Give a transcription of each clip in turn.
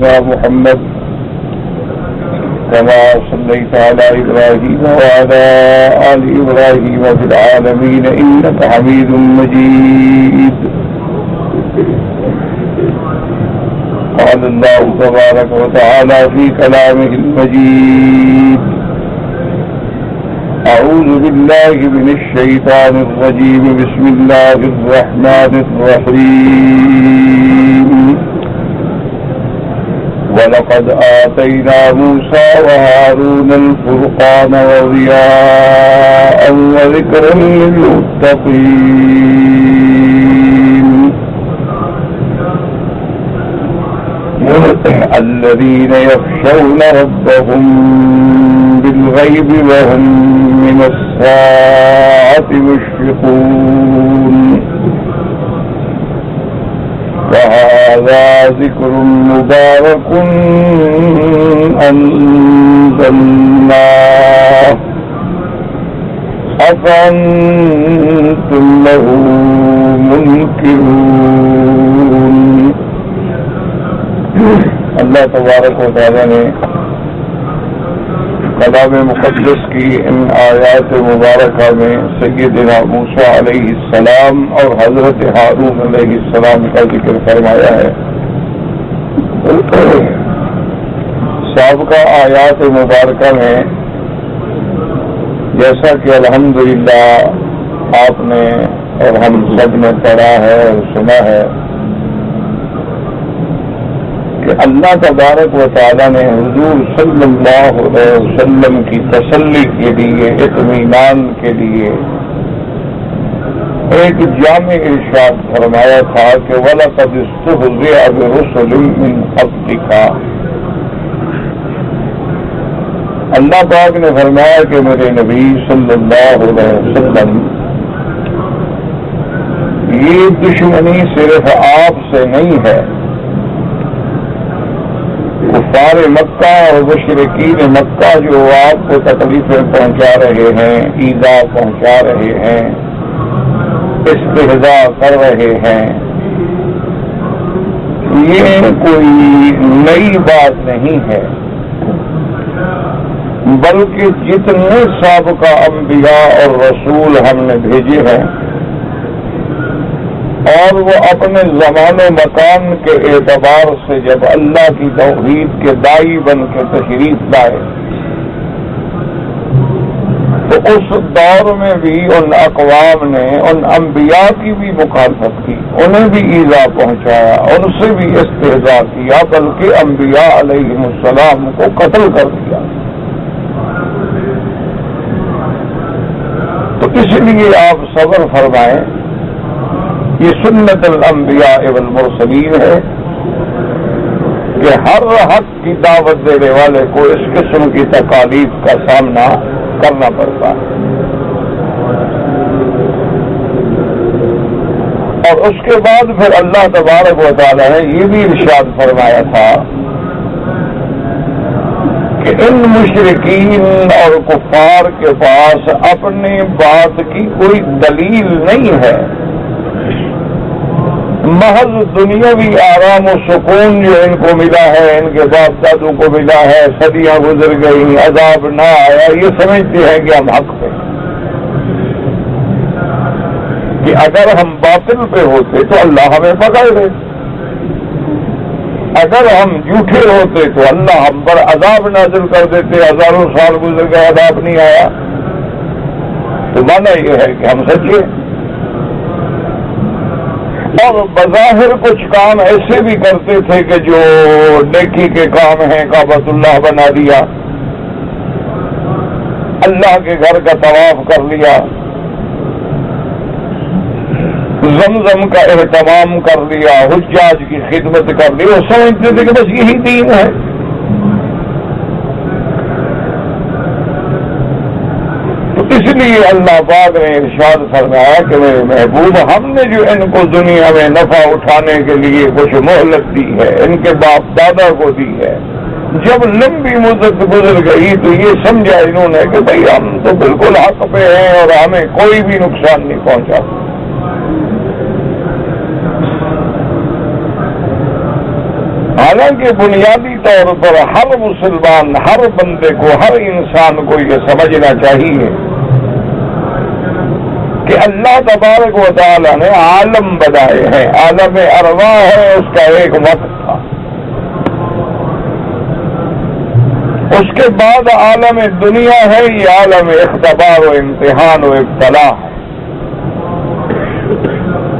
محمد كما صليت على إبراهيم وعلى آل إبراهيم في العالمين إنك حميد مجيد. قال الله تبارك وتعالى في كلامه المجيد: أعوذ بالله من الشيطان الرجيم. بسم الله الرحمن الرحيم. وَلَقَدْ آتَيْنَا مُوسَى وَهَارُونَ الْفُرْقَانَ وَضِيَاءً وَذِكْرًا لِلْمُتَّقِينَ الَّذِينَ يَخْشَوْنَ رَبَّهُم بِالْغَيْبِ وَهُم مِّنَ السَّاعَةِ مُشْفِقُونَ. وَهَذَا ذِكْرٌ مُبَارَكٌ أَنزَلْنَاهُ أَفَأَنتُمْ لَهُ مُنكِرُونَ. اللہ تبارک و تعالی نے کلام مقدس کی ان آیات مبارکہ میں سیدنا موسیٰ علیہ السلام اور حضرت ہارون علیہ السلام کا ذکر فرمایا ہے. سابقہ آیات مبارکہ میں جیسا کہ الحمدللہ آپ نے اور ہم سب نے پڑھا ہے اور سنا ہے کہ اللہ تبارک و تعالیٰ نے حضور صلی اللہ علیہ وسلم کی تسلی کے لیے، اطمینان کے لیے ایک جامع ارشاد فرمایا تھا کہ وَلَقَدِ اسْتُهْزِئَ بِرُسُلٍ مِّن قَبْلِكَ. اللہ پاک نے فرمایا کہ میرے نبی صلی اللہ علیہ وسلم یہ دشمنی صرف آپ سے نہیں ہے، کفار مکہ اور مشرکین مکہ جو آپ کو تکلیفیں پہنچا رہے ہیں، ایذا پہنچا رہے ہیں، استہزاء کر رہے ہیں، یہ کوئی نئی بات نہیں ہے، بلکہ جتنے سابقہ انبیاء اور رسول ہم نے بھیجے ہیں اور وہ اپنے زمان و مکان کے اعتبار سے جب اللہ کی توحید کے داعی بن کے تشریف لائے تو اس دور میں بھی ان اقوام نے ان انبیاء کی بھی مخالفت کی، انہیں بھی ایذا پہنچایا، ان سے بھی استہزاء کیا، بلکہ انبیاء علیہم السلام کو قتل کر دیا. تو اس لیے آپ صبر فرمائیں. یہ سنت الانبیاء والمرسلین ہے کہ ہر حق کی دعوت دینے والے کو اس قسم کی تکالیف کا سامنا کرنا پڑتا ہے. اور اس کے بعد پھر اللہ تبارک و تعالی نے یہ بھی ارشاد فرمایا تھا کہ ان مشرکین اور کفار کے پاس اپنی بات کی کوئی دلیل نہیں ہے، محض دنیاوی آرام و سکون جو ان کو ملا ہے، ان کے باپ دادوں کو ملا ہے، صدیاں گزر گئی، عذاب نہ آیا، یہ سمجھتے ہیں کہ ہم حق پہ، کہ اگر ہم باطل پہ ہوتے تو اللہ ہمیں پکڑ لے، اگر ہم جھوٹے ہوتے تو اللہ ہم پر عذاب نازل کر دیتے، ہزاروں سال گزر گئے عذاب نہیں آیا. تو مانا یہ ہے کہ ہم سچے. اور بظاہر کچھ کام ایسے بھی کرتے تھے کہ جو نیکی کے کام ہیں، کعبۃ اللہ بنا دیا، اللہ کے گھر کا طواف کر لیا، زمزم کا اہتمام کر لیا، حجاج کی خدمت کر لی. وہ سمجھتے تھے کہ بس یہی دین ہے. تو اس لیے اللہ پاک نے ارشاد فرمایا کہ میرے محبوب، ہم نے جو ان کو دنیا میں نفع اٹھانے کے لیے کچھ مہلت دی ہے، ان کے باپ دادا کو دی ہے، جب لمبی مدت گزر گئی تو یہ سمجھا انہوں نے کہ بھئی ہم تو بالکل حق پہ ہیں اور ہمیں کوئی بھی نقصان نہیں پہنچا. حالانکہ حالانکہ بنیادی طور پر ہر مسلمان، ہر بندے کو، ہر انسان کو یہ سمجھنا چاہیے کہ اللہ تبارک و تعالی نے عالم بنائے ہیں، عالم ارواح ہے، اس کا ایک وقت تھا، اس کے بعد عالم دنیا ہے، یہ عالم اختبار و امتحان و ابتلا ہے۔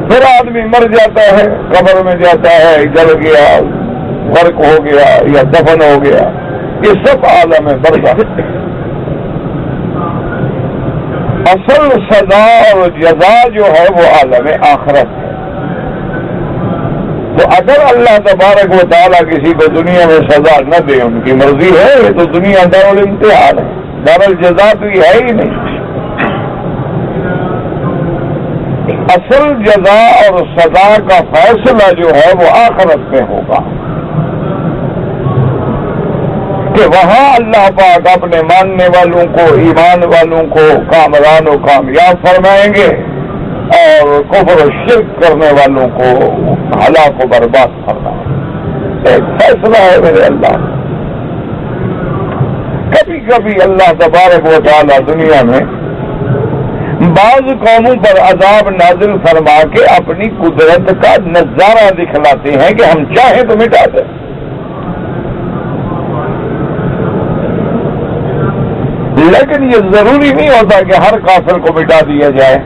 پھر آدمی مر جاتا ہے، قبر میں جاتا ہے، جل گیا، غرق ہو گیا یا دفن ہو گیا، یہ سب عالم برزخ ہے۔ اصل سزا اور جزا جو ہے وہ عالم آخرت ہے۔ تو اگر اللہ تبارک و تعالیٰ کسی کو دنیا میں سزا نہ دے، ان کی مرضی ہے، یہ تو دنیا دارالامتحان ہے، دارالجزا تو یہ ہے ہی نہیں۔ اصل جزا اور سزا کا فیصلہ جو ہے وہ آخرت میں ہوگا، کہ وہاں اللہ پاک اپنے ماننے والوں کو، ایمان والوں کو کامران و کامیاب فرمائیں گے، اور کفر و شرک کرنے والوں کو ہلاک و برباد فرمائیں گے۔ ایک فیصلہ ہے میرے اللہ۔ کبھی کبھی اللہ تبارک و تعالیٰ دنیا میں بعض قوموں پر عذاب نازل فرما کے اپنی قدرت کا نظارہ دکھلاتے ہیں کہ ہم چاہیں تو مٹا دیں، لیکن یہ ضروری نہیں ہوتا کہ ہر کافر کو مٹا دیا جائے۔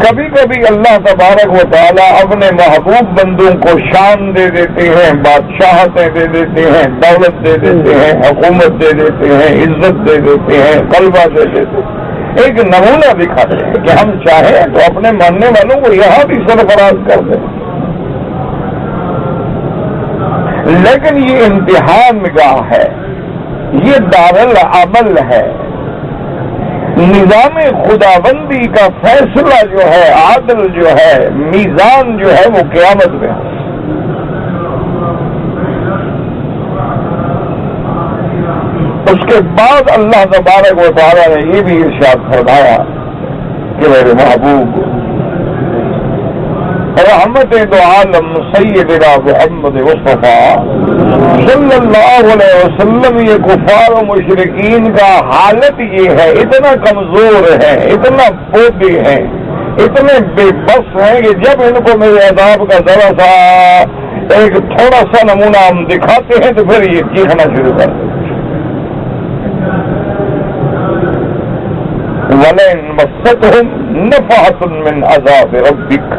کبھی کبھی اللہ تبارک و تعالیٰ اپنے محبوب بندوں کو شان دے دیتے ہیں، بادشاہتیں دے دیتے ہیں، دولت دے دیتے ہیں، حکومت دے دیتے ہیں، عزت دے دیتے ہیں، غلبہ دے دیتے ہیں، ایک نمونہ دکھاتے ہیں کہ ہم چاہیں تو اپنے ماننے والوں کو یہاں بھی سرفراز کر دیں۔ لیکن یہ امتحان گاہ ہے، یہ دارالعمل ہے۔ نظام خداوندی کا فیصلہ جو ہے، عادل جو ہے، میزان جو ہے وہ قیامت میں ہے۔ اس کے بعد اللہ تبارک و تعالیٰ نے یہ بھی ارشاد فرمایا کہ میرے محبوب رحمت دو عالم سیدنا محمد مصطفیٰ صلی اللہ علیہ وسلم، یہ کفار و مشرکین کا حالت یہ ہے، اتنا کمزور ہے، اتنا بودی ہے، اتنے بے بس ہیں کہ جب ان کو میرے عذاب کا ذرا سا ایک تھوڑا سا نمونہ ہم دکھاتے ہیں تو پھر یہ چیخنا شروع کر دیتے۔ وَلَئِن مَسَّتْهُمْ نَفَحَةٌ مِّنْ عَذَابِ رَبِّكَ،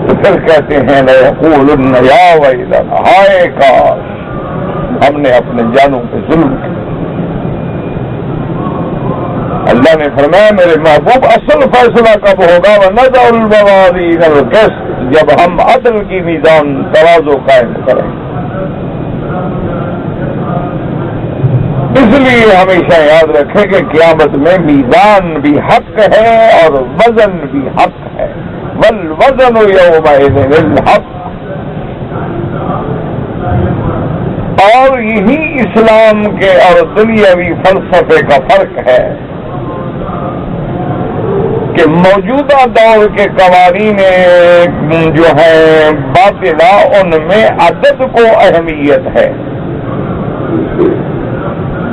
تو پھر کہتے ہیں لَيَقُولُنَّ يَا وَيْلَنَا، ہائے کاش ہم نے اپنے جانوں پہ ظلم کیا۔ اللہ نے فرمایا میرے محبوب اصل فیصلہ کب ہوگا؟ وَنَضَعُ الْمَوَازِينَ الْقِسْطَ، جب ہم عدل کی میزان ترازو قائم کریں۔ اس لیے ہمیشہ یاد رکھیں کہ قیامت میں میزان بھی حق ہے اور وزن بھی حق ہے، والوزن یومئذ الحق۔ اور یہی اسلام کے اور دنیاوی فلسفے کا فرق ہے کہ موجودہ دور کے قوانین جو ہیں باطلہ، ان میں عدد کو اہمیت ہے۔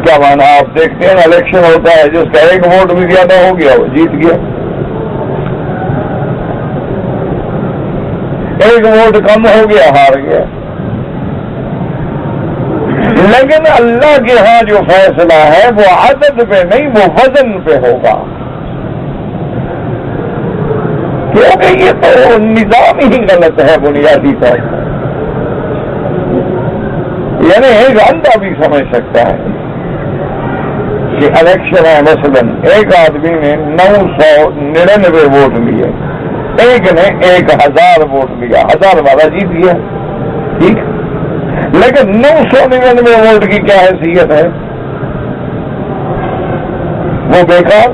کیا مانا؟ آپ دیکھتے ہیں الیکشن ہوتا ہے، جس کا ایک ووٹ بھی زیادہ ہو گیا وہ جیت گیا، ایک ووٹ کم ہو گیا ہار گیا۔ لیکن اللہ کے ہاں جو فیصلہ ہے وہ عدد پہ نہیں، وہ وزن پہ ہوگا، کیونکہ یہ تو نظام ہی غلط ہے بنیادی طور پر۔ یعنی ایک اندھا بھی سمجھ سکتا ہے کہ الیکشن ہے، مثلا ایک آدمی نے 999 ووٹ لیے، ایک نے 1000 ووٹ لیا، 1000 والا جیت گیا، ٹھیک، لیکن 999 ووٹ کی کیا حیثیت ہے؟ وہ بیکار،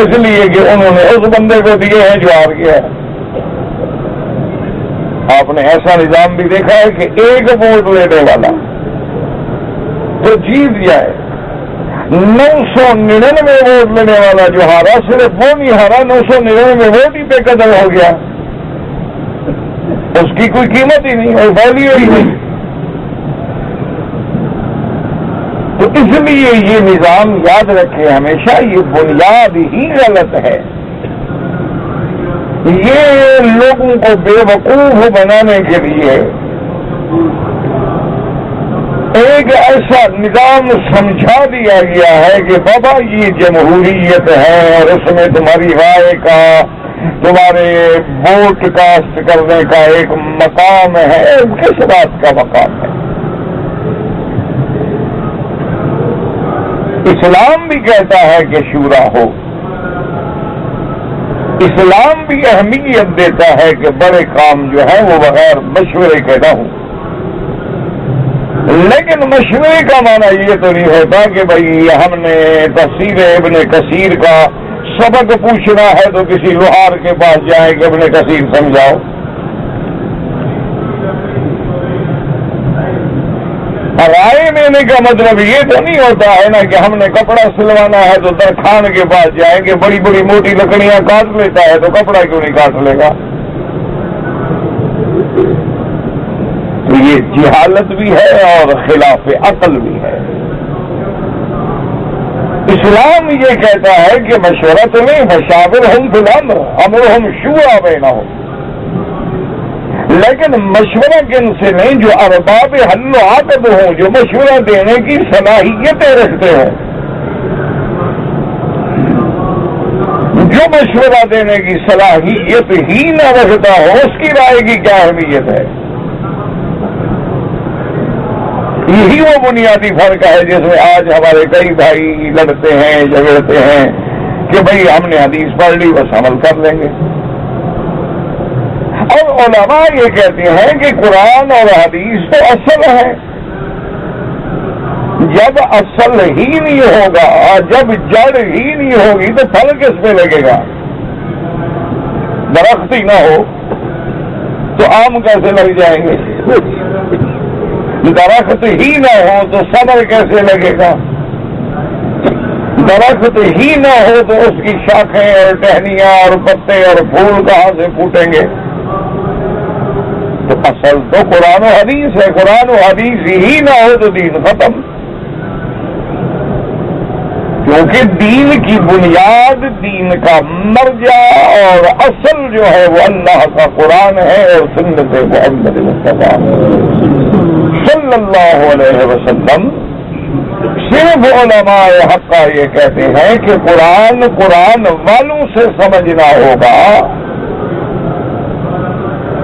اس لیے کہ انہوں نے اس بندے کو دیے ہیں جو ہار گیا ہے۔ آپ نے ایسا نظام بھی دیکھا ہے کہ ایک ووٹ لینے والا جو جیت جائے، 999 ووٹ لینے والا جو ہارا، صرف وہ نہیں ہارا، 999 ووٹ ہی بے قدر ہو گیا۔ اس کی کوئی قیمت ہی نہیں اور ویلیو ہی نہیں. تو اس لیے یہ نظام یاد رکھے ہمیشہ، یہ بنیاد ہی غلط ہے. یہ لوگوں کو بے وقوف بنانے کے لیے ایک ایسا نظام سمجھا دیا گیا ہے کہ بابا یہ جمہوریت ہے اور اس میں تمہاری رائے کا، تمہارے ووٹ کاسٹ کرنے کا ایک مقام ہے. کس بات کا مقام ہے؟ اسلام بھی کہتا ہے کہ شورا ہو، اسلام بھی اہمیت دیتا ہے کہ بڑے کام جو ہیں وہ بغیر مشورے کے نہ ہوں. لیکن مشورے کا معنی یہ تو نہیں ہوتا کہ بھئی ہم نے تفسیر ابن کثیر کا سبق پوچھنا ہے تو کسی لوہار کے پاس جائیں کہ ابن کثیر سمجھاؤ. رائے دینے کا مطلب یہ تو نہیں ہوتا ہے نا کہ ہم نے کپڑا سلوانا ہے تو درخان کے پاس جائیں گے، بڑی بڑی موٹی لکڑیاں کاٹ لیتا ہے تو کپڑا کیوں نہیں کاٹ لے گا؟ تو یہ جہالت بھی ہے اور خلاف عقل بھی ہے. اسلام یہ کہتا ہے کہ مشورت میں فشاورہم فی الامر امرہم شورا بینہم، لیکن مشورہ کن سے نہیں جو ارباب حل و عقد ہوں، جو مشورہ دینے کی صلاحیتیں رکھتے ہیں. جو مشورہ دینے کی صلاحیت ہی نہ رکھتا ہو اس کی رائے کی کیا اہمیت ہے؟ یہی وہ بنیادی فرق ہے جس میں آج ہمارے کئی بھائی لڑتے ہیں، جھگڑتے ہیں کہ بھئی ہم نے حدیث پڑھ لی بس عمل کر لیں گے. اور علماء یہ کہتے ہیں کہ قرآن اور حدیث تو اصل ہے. جب اصل ہی نہیں ہوگا، جب جڑ ہی نہیں ہوگی تو پھل کس پہ لگے گا؟ درخت ہی نہ ہو تو آم کیسے لگ جائیں گے؟ درخت ہی نہ ہو تو صبر کیسے لگے گا؟ درخت ہی نہ ہو تو اس کی شاخیں اور ٹہنیاں اور پتے اور پھول کہاں سے پھوٹیں گے؟ تو اصل تو قرآن و حدیث ہے. قرآن و حدیث ہی نہ ہو تو دین ختم، کیونکہ دین کی بنیاد، دین کا مرجع اور اصل جو ہے وہ اللہ کا قرآن ہے اور سنت محمد مصطفیٰ صلی اللہ علیہ وسلم. صرف علماء حق یہ کہتے ہیں کہ قرآن والوں سے سمجھنا ہوگا.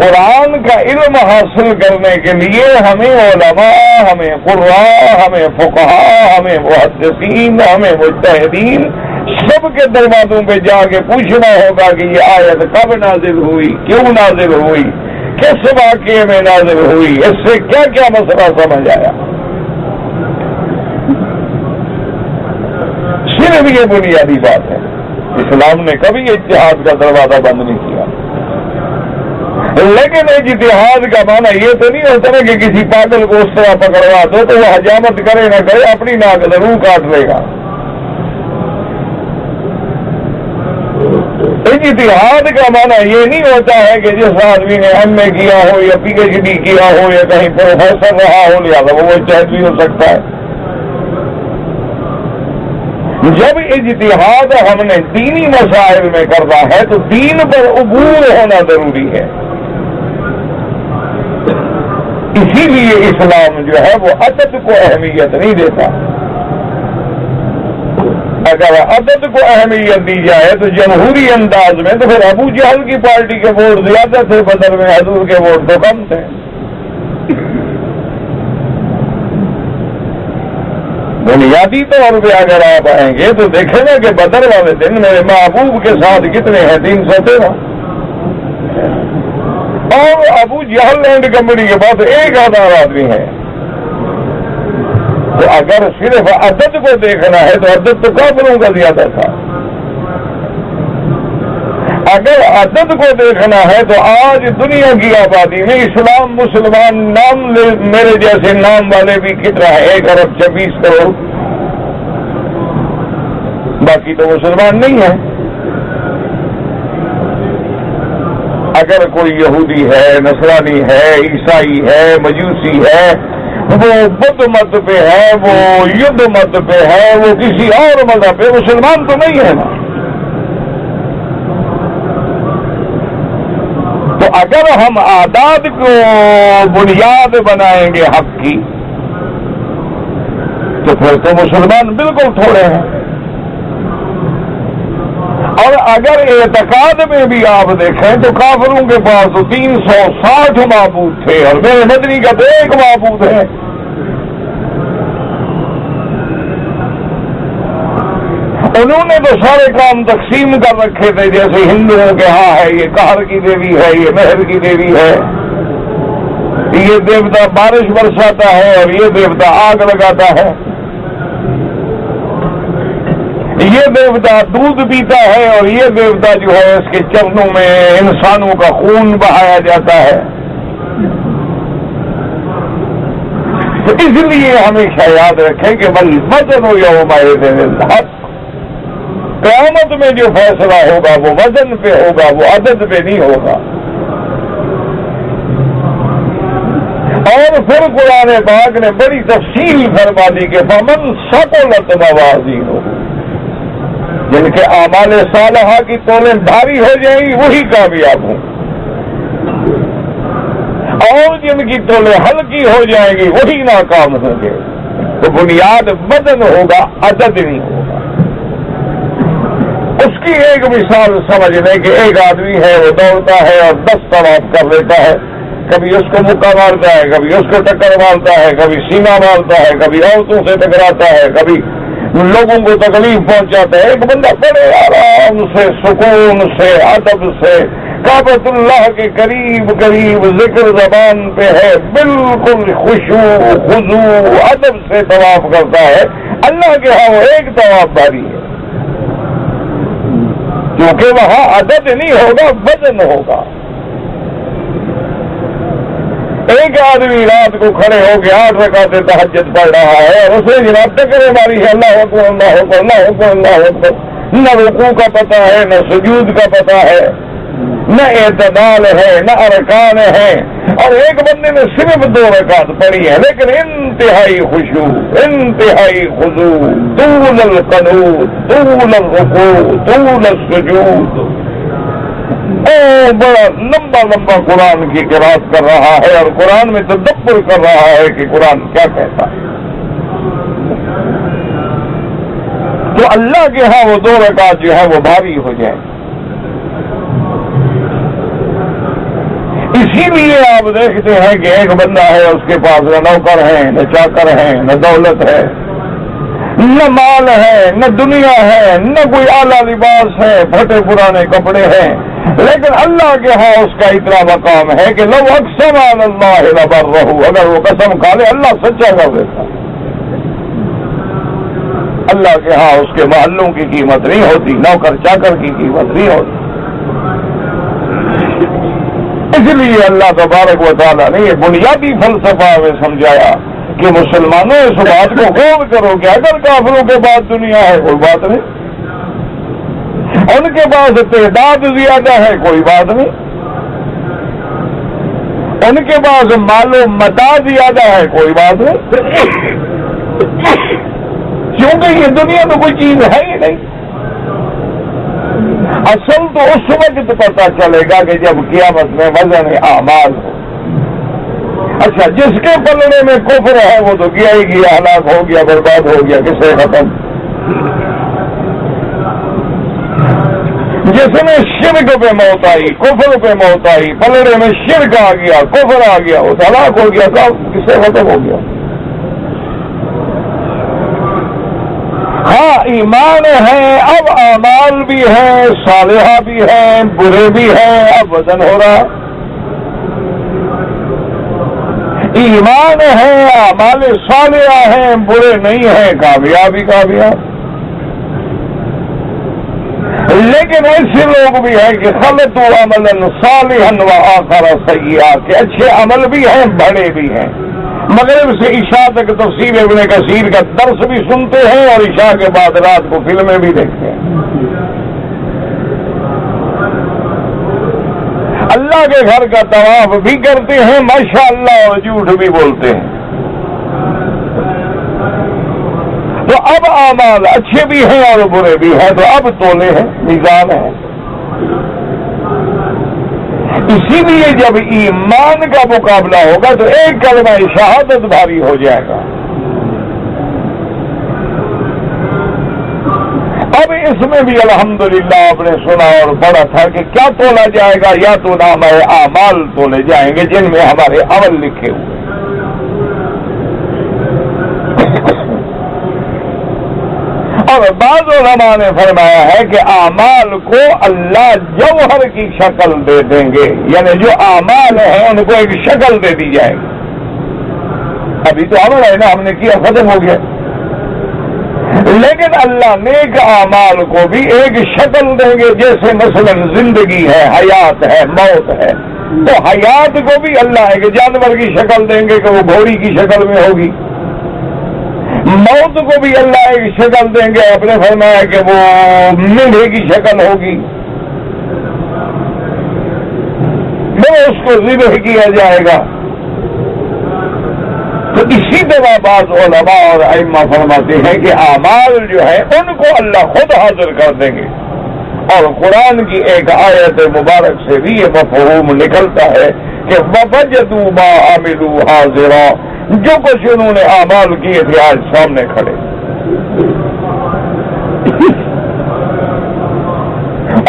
قرآن کا علم حاصل کرنے کے لیے ہمیں علماء، ہمیں قراء، ہمیں فقہاء، ہمیں محدثین، ہمیں مجتہدین سب کے دروازوں پہ جا کے پوچھنا ہوگا کہ یہ آیت کب نازل ہوئی، کیوں نازل ہوئی، کس واقعے میں نازل ہوئی، اس سے کیا کیا مسئلہ سمجھ آیا. صرف یہ بنیادی بات ہے. اسلام نے کبھی اجتہاد کا دروازہ بند نہیں کیا. لیکن اجتہاد کا معنی یہ تو نہیں ہوتا نا کہ کسی پاگل کو اس طرح پکڑوا دو تو وہ حجامت کرے نہ کرے اپنی ناک ضرور کاٹ لے گا. اجتہاد کا معنی یہ نہیں ہوتا ہے کہ جس آدمی نے ایم اے کیا ہو یا پی ایچ ڈی کیا ہو یا کہیں پروفیسر رہا ہو لہٰذا وہ مجتہد بھی ہو سکتا ہے. جب اجتہاد ہم نے دینی مسائل میں کرنا ہے تو دین پر عبور ہونا ضروری ہے. اسی لیے اسلام جو ہے وہ عدد کو اہمیت نہیں دیتا. اگر عدد کو اہمیت دی جائے تو جمہوری انداز میں تو پھر ابو جہل کی پارٹی کے ووٹ زیادہ تھے بدر میں حضور کے ووٹ تو کم تھے. بنیادی طور پہ اگر آپ آئیں گے تو دیکھیں گے کہ بدر والے دن میرے محبوب کے ساتھ کتنے ہیں؟ 313. اور ابو جہل لینڈ کمپنی کے پاس 1000 آدمی ہیں. تو اگر صرف عدد کو دیکھنا ہے تو عدد تو کافروں کا زیادہ تھا. اگر عدد کو دیکھنا ہے تو آج دنیا کی آبادی میں اسلام مسلمان نام میرے جیسے نام والے بھی کتنا ہے؟ 1 ارب 26 کروڑ. باقی تو مسلمان نہیں ہیں. اگر کوئی یہودی ہے، نصرانی ہے، عیسائی ہے، مجوسی ہے، وہ بدھ مت پہ ہے، وہ یدھ مت پہ ہے، وہ کسی اور مذہب پہ، مسلمان تو نہیں ہے نا۔ تو اگر ہم عادات کو بنیاد بنائیں گے حق کی تو پھر تو مسلمان بالکل تھوڑے ہیں۔ اور اگر اعتقاد میں بھی آپ دیکھیں تو کافروں کے پاس تو 360 معبود تھے اور میرے مدنی کا تو ایک معبود ہے۔ انہوں نے تو سارے کام تقسیم کر رکھے تھے، جیسے ہندوؤں کے ہاں ہے یہ قہر کی دیوی ہے، یہ مہر کی دیوی ہے، یہ دیوتا بارش برساتا ہے اور یہ دیوتا آگ لگاتا ہے، یہ دیوتا دودھ پیتا ہے اور یہ دیوتا جو ہے اس کے چرنوں میں انسانوں کا خون بہایا جاتا ہے۔ تو اس لیے ہمیشہ یاد رکھیں کہ وزن یومئذ الحق، قیامت میں جو فیصلہ ہوگا وہ وزن پہ ہوگا، وہ عدد پہ نہیں ہوگا۔ اور پھر قرآن پاک نے بڑی تفصیل فرما دی کہ فمن ثقلت موازینہ، جن کے اعمال صالحہ کی تولیں بھاری ہو جائیں گی وہی کامیاب ہوں، اور جن کی تولیں ہلکی ہو جائیں گی وہی ناکام ہوں گے۔ تو بنیاد وزن ہوگا، عدد نہیں ہوگا۔ اس کی ایک مثال سمجھ لیں کہ ایک آدمی ہے، وہ دوڑتا ہے اور 10 طواف کر لیتا ہے، کبھی اس کو مکہ مارتا ہے، کبھی اس کو ٹکر مارتا ہے، کبھی سینہ مارتا ہے، کبھی عورتوں سے ٹکراتا ہے، کبھی لوگوں کو تکلیف پہنچاتا ہے۔ ایک بندہ بڑے آرام سے، سکون سے، ادب سے کعبۃ اللہ کے قریب قریب ذکر زبان پہ ہے، بالکل خشوع خضوع ادب سے طواف کرتا ہے۔ اللہ کے ہاں وہ ایک طواف بھاری ہے، کیونکہ وہاں عدد نہیں ہوگا، وزن ہوگا۔ ایک آدمی رات کو کھڑے ہو کے 8 رکعتیں تہجد پڑھ رہا ہے اور اسے جناب ٹکریں ماری ہے، اللہ اکبر اللہ اکبر اللہ اکبر اللہ اکبر، نہ رکوع کا پتہ ہے، نہ سجود کا پتہ ہے، نہ اعتدال ہے، نہ ارکان ہے، اور ایک بندے نے صرف 2 رکعت پڑھی ہے لیکن انتہائی خشوع، انتہائی خضوع، طول القنوت، طول الرکوع، طول السجود، بڑا لمبا لمبا قرآن کی قرات کر رہا ہے اور قرآن میں تدبر کر رہا ہے کہ قرآن کیا کہتا ہے۔ تو اللہ کے ہاں وہ 2 رکعت جو ہے وہ بھاری ہو جائیں۔ اسی لیے آپ دیکھتے ہیں کہ ایک بندہ ہے، اس کے پاس نہ نوکر ہیں، نہ چاکر ہیں، نہ دولت ہے، نہ مال ہے، نہ دنیا ہے، نہ کوئی اعلیٰ لباس ہے، پھٹے پرانے کپڑے ہیں، لیکن اللہ کے ہاں اس کا اتنا مقام ہے کہ لو اقسم علی اللہ لبرہ، اگر وہ قسم کھا لے اللہ سچا کر دیتا۔ اللہ کے ہاں اس کے محلوں کی قیمت نہیں ہوتی، نوکر چاکر کی قیمت نہیں ہوتی۔ اس لیے اللہ تبارک و تعالیٰ نے یہ بنیادی فلسفہ میں سمجھایا کہ مسلمانوں اس بات کو غور کرو کہ اگر کافروں کے بعد دنیا ہے کوئی بات نہیں، ان کے پاس تعداد زیادہ ہے کوئی بات نہیں، ان کے پاس مال و متاع زیادہ ہے کوئی بات نہیں، کیونکہ یہ دنیا تو کوئی چیز ہے ہی نہیں۔ اصل تو اس وقت پتہ چلے گا کہ جب قیامت میں وزن اعمال ہو۔ اچھا، جس کے پلڑے میں کفر ہے وہ تو گیا ہی گیا، ہلاک ہو گیا، برباد ہو گیا، کسے ختم۔ جس میں شرک پہ موت آئی، کفر پہ موت آئی، پلڑے میں شرک آ گیا، کفر آ گیا، وہ ہلاک ہو گیا، سب کسے ختم ہو گیا۔ ہاں ایمان ہے، اب اعمال بھی ہیں، صالحہ بھی ہیں، برے بھی ہیں، اب وزن ہو رہا۔ ایمان ہے، اعمال صالحہ ہیں، برے نہیں ہیں، کامیابی کامیاب۔ لیکن ایسے لوگ بھی ہیں کہ خلطوا عملا صالحا وآخر سیئا، کہ اچھے عمل بھی ہیں، بڑے بھی ہیں، مغرب سے عشاء تک تفسیر ابن کثیر کا درس بھی سنتے ہیں اور عشاء کے بعد رات کو فلمیں بھی دیکھتے ہیں۔ اللہ اللہ کے گھر کا طواف بھی کرتے ہیں ماشاءاللہ اور جھوٹ بھی بولتے ہیں. تو اب اعمال اچھے بھی ہیں اور برے بھی ہیں, تو اب تولے ہیں, میزان ہے. اسی لیے جب ایمان کا مقابلہ ہوگا تو ایک کلمہ شہادت بھاری ہو جائے گا. اب اس میں بھی الحمدللہ آپ نے سنا اور پڑھا تھا کہ کیا تولا جائے گا, یا تو نام اعمال تولے جائیں گے جن میں ہمارے عمل لکھے ہوئے. اور بعض علماء نے فرمایا ہے کہ اعمال کو اللہ جوہر کی شکل دے دیں گے, یعنی جو اعمال ہیں ان کو ایک شکل دے دی جائے گی. ابھی تو عمل ہے نا, ہم نے کیا ختم ہو گیا, لیکن اللہ نیک اعمال کو بھی ایک شکل دیں گے. جیسے مثلا زندگی ہے, حیات ہے, موت ہے, تو حیات کو بھی اللہ ایک جانور کی شکل دیں گے کہ وہ گھوڑی کی شکل میں ہوگی. موت کو بھی اللہ ایک شکل دیں گے, آپ نے فرمایا کہ وہ مینڈھے کی شکل ہوگی, وہ اس کو ذبح کیا جائے گا. تو اسی طرح بعض علماء اور ائمہ فرماتے ہیں کہ اعمال جو ہے ان کو اللہ خود حاضر کر دیں گے. اور قرآن کی ایک آیت مبارک سے بھی یہ مفہوم نکلتا ہے کہ وَوَجَدُوا مَا عَمِلُوا حَاضِرًا, جو کچھ انہوں نے اعمال کیے تھے آج سامنے کھڑے.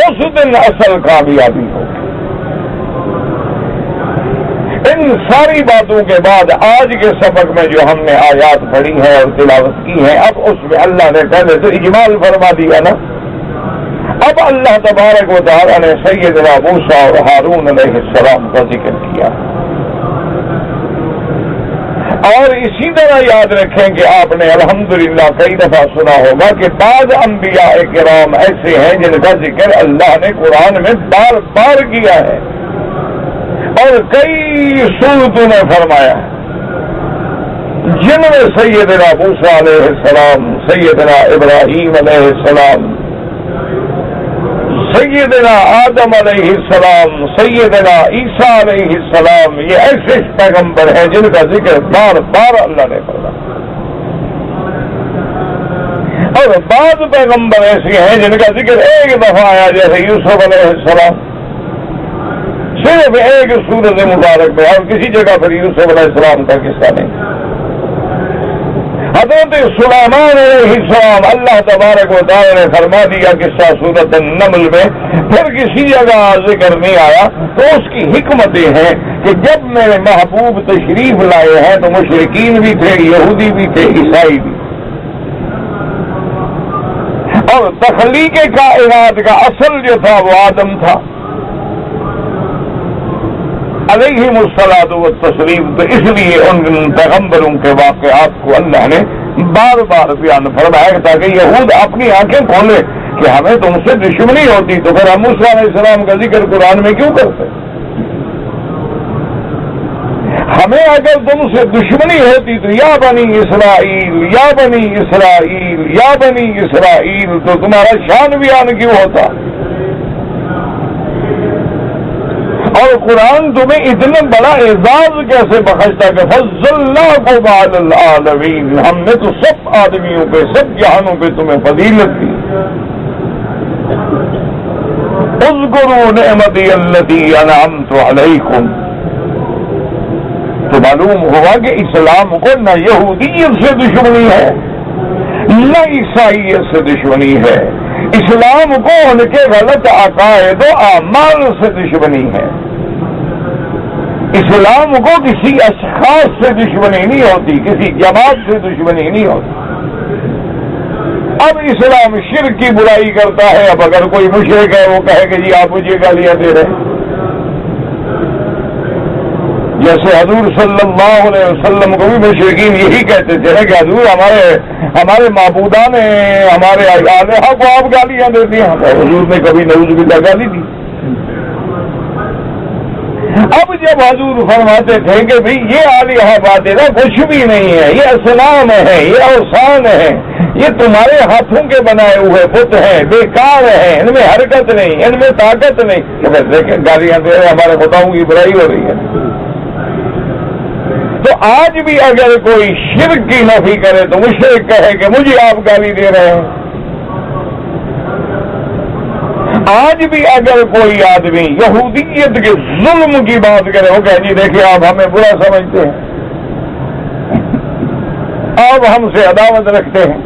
اس دن اصل کامیابی ہو. ان ساری باتوں کے بعد آج کے سبق میں جو ہم نے آیات پڑھی ہیں اور تلاوت کی ہیں, اب اس میں اللہ نے پہلے تو اجمال فرما دیا نا. اب اللہ تبارک و تعالی نے سیدنا موسیٰ اور ہارون علیہ السلام کا ذکر کیا. اور اسی طرح یاد رکھیں کہ آپ نے الحمدللہ کئی دفعہ سنا ہوگا کہ بعض انبیاء کرام ایسے ہیں جن کا ذکر اللہ نے قرآن میں بار بار کیا ہے اور کئی صورتوں نے فرمایا, جن میں سیدنا موسیٰ علیہ السلام, سیدنا ابراہیم علیہ السلام, سیدنا آدم علیہ السلام, سیدنا عیسیٰ علیہ السلام, یہ ایسے پیغمبر ہیں جن کا ذکر بار بار اللہ نے فرمایا. اور بعض پیغمبر ایسے ہیں جن کا ذکر ایک دفعہ آیا, جیسے یوسف علیہ السلام, صرف ایک سورت مبارک میں, اور کسی جگہ پر یوسف علیہ السلام کا قصہ نہیں. حضرت سلیمان علیہ السلام اللہ تبارک و تعالی نے فرما دیا قصہ سورت النمل میں, پھر کسی جگہ ذکر نہیں آیا. تو اس کی حکمتیں ہیں کہ جب میرے محبوب تشریف لائے ہیں تو مشرکین بھی تھے, یہودی بھی تھے, عیسائی بھی. اور تخلیق کائنات کا اصل جو تھا وہ آدم تھا علیہم الصلاۃ والتسلیم. تو اس لیے ان پیغمبروں کے واقعات کو اللہ نے بار بار بیان فرمایا تاکہ یہود اپنی آنکھیں کھولے کہ ہمیں تم سے دشمنی ہوتی تو پھر ہم موسیٰ علیہ السلام کا ذکر قرآن میں کیوں کرتے. ہمیں اگر تم سے دشمنی ہوتی تو یا بنی اسرائیل, یا بنی اسرائیل, یا بنی اسرائیل, تو تمہارا شان بیان کیوں ہوتا. اور قرآن تمہیں اتنا بڑا اعزاز کیسے بخشتا کہ فضلناکم علی العالمین, ہم نے تو سب آدمیوں پہ, سب جہانوں پہ تمہیں فضیلت دی. اذکروا نعمتی التی انعمت علیکم. تو معلوم ہوا کہ اسلام کو نہ یہودیت سے دشمنی ہے نہ عیسائیت سے دشمنی ہے. اسلام کو ان کے غلط عقائد و اعمال سے دشمنی ہے. اسلام کو کسی اشخاص سے دشمنی نہیں ہوتی, کسی جماعت سے دشمنی نہیں ہوتی. اب اسلام شرک کی برائی کرتا ہے. اب اگر کوئی مشرک ہے وہ کہے کہ جی آپ مجھے گالیاں دے رہے ہیں, جیسے حضور صلی اللہ علیہ وسلم کو بھی مشرکین یہی کہتے تھے کہ حضور ہمارے معبودان ہمارے الہا کو آپ گالیاں دیتے ہیں. حضور نے کبھی نعوذ باللہ گالی دی. اب جب حضور فرماتے تھے کہ بھئی یہ الہا باطلہ کچھ بھی نہیں ہے, یہ اصنام ہے, یہ اوثان ہے, یہ تمہارے ہاتھوں کے بنائے ہوئے بت ہیں، بیکار ہیں، ان میں حرکت نہیں، ان میں طاقت نہیں. تو دیکھیں گالیاں دے رہے ہمارے خداؤں کی برائی ہو رہی ہے. تو آج بھی اگر کوئی شرک کی نفی کرے تو مشرک کہے کہ مجھے آپ گالی دے رہے ہیں. آج بھی اگر کوئی آدمی یہودیت کے ظلم کی بات کرے وہ کہے جی دیکھیے آپ ہمیں برا سمجھتے ہیں، آپ ہم سے عداوت رکھتے ہیں.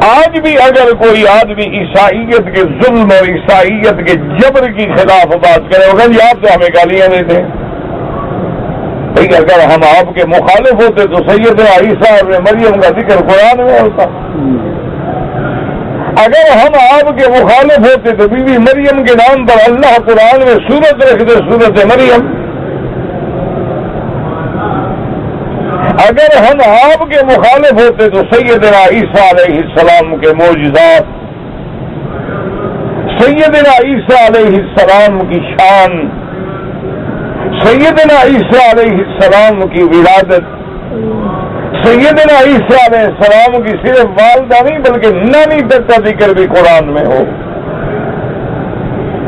آج بھی اگر کوئی آدمی عیسائیت کے ظلم اور عیسائیت کے جبر کی خلاف بات کرے وہ کہے جی آپ تو ہمیں گالیاں دیتے ہیں. بھائی اگر ہم آپ کے مخالف ہوتے تو سیدنا عیسیٰ اور مریم کا ذکر قرآن میں ہوتا. اگر ہم آپ کے مخالف ہوتے تو بی بی مریم کے نام پر اللہ قرآن میں سورت رکھتے، سورت مریم. اگر ہم آپ کے مخالف ہوتے تو سیدنا عیسیٰ علیہ السلام کے معجزات، سیدنا عیسیٰ علیہ السلام کی شان، سیدنا عیسیٰ علیہ السلام کی ولادت، سیدنا عیسیٰ علیہ السلام کی صرف والدہ نہیں بلکہ نانی تک کا ذکر بھی قرآن میں ہو،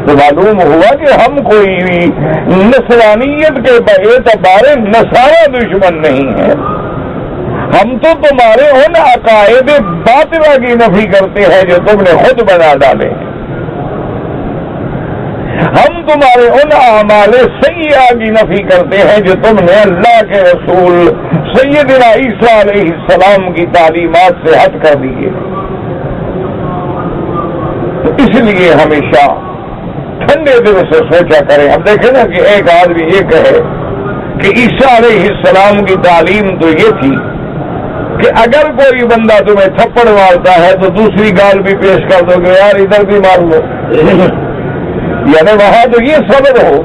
تو معلوم ہوا کہ ہم کوئی نصرانیت کے اعتبار نصارہ دشمن نہیں ہے. ہم تو تمہارے ان عقائد باطلہ کی نفی کرتے ہیں جو تم نے خود بنا ڈالے ہیں. ہم تمہارے ان اعمال سیئہ کی نفی کرتے ہیں جو تم نے اللہ کے رسول سیدنا عیسیٰ علیہ السلام کی تعلیمات سے ہٹ کر دیے. تو اس لیے ہمیشہ ٹھنڈے دل سے سوچا کریں. اب دیکھیں نا کہ ایک آدمی یہ کہے کہ عیسیٰ علیہ السلام کی تعلیم تو یہ تھی کہ اگر کوئی بندہ تمہیں تھپڑ مارتا ہے تو دوسری گال بھی پیش کر دو کہ یار ادھر بھی مار لو. یعنی وہاں تو یہ صبر ہو،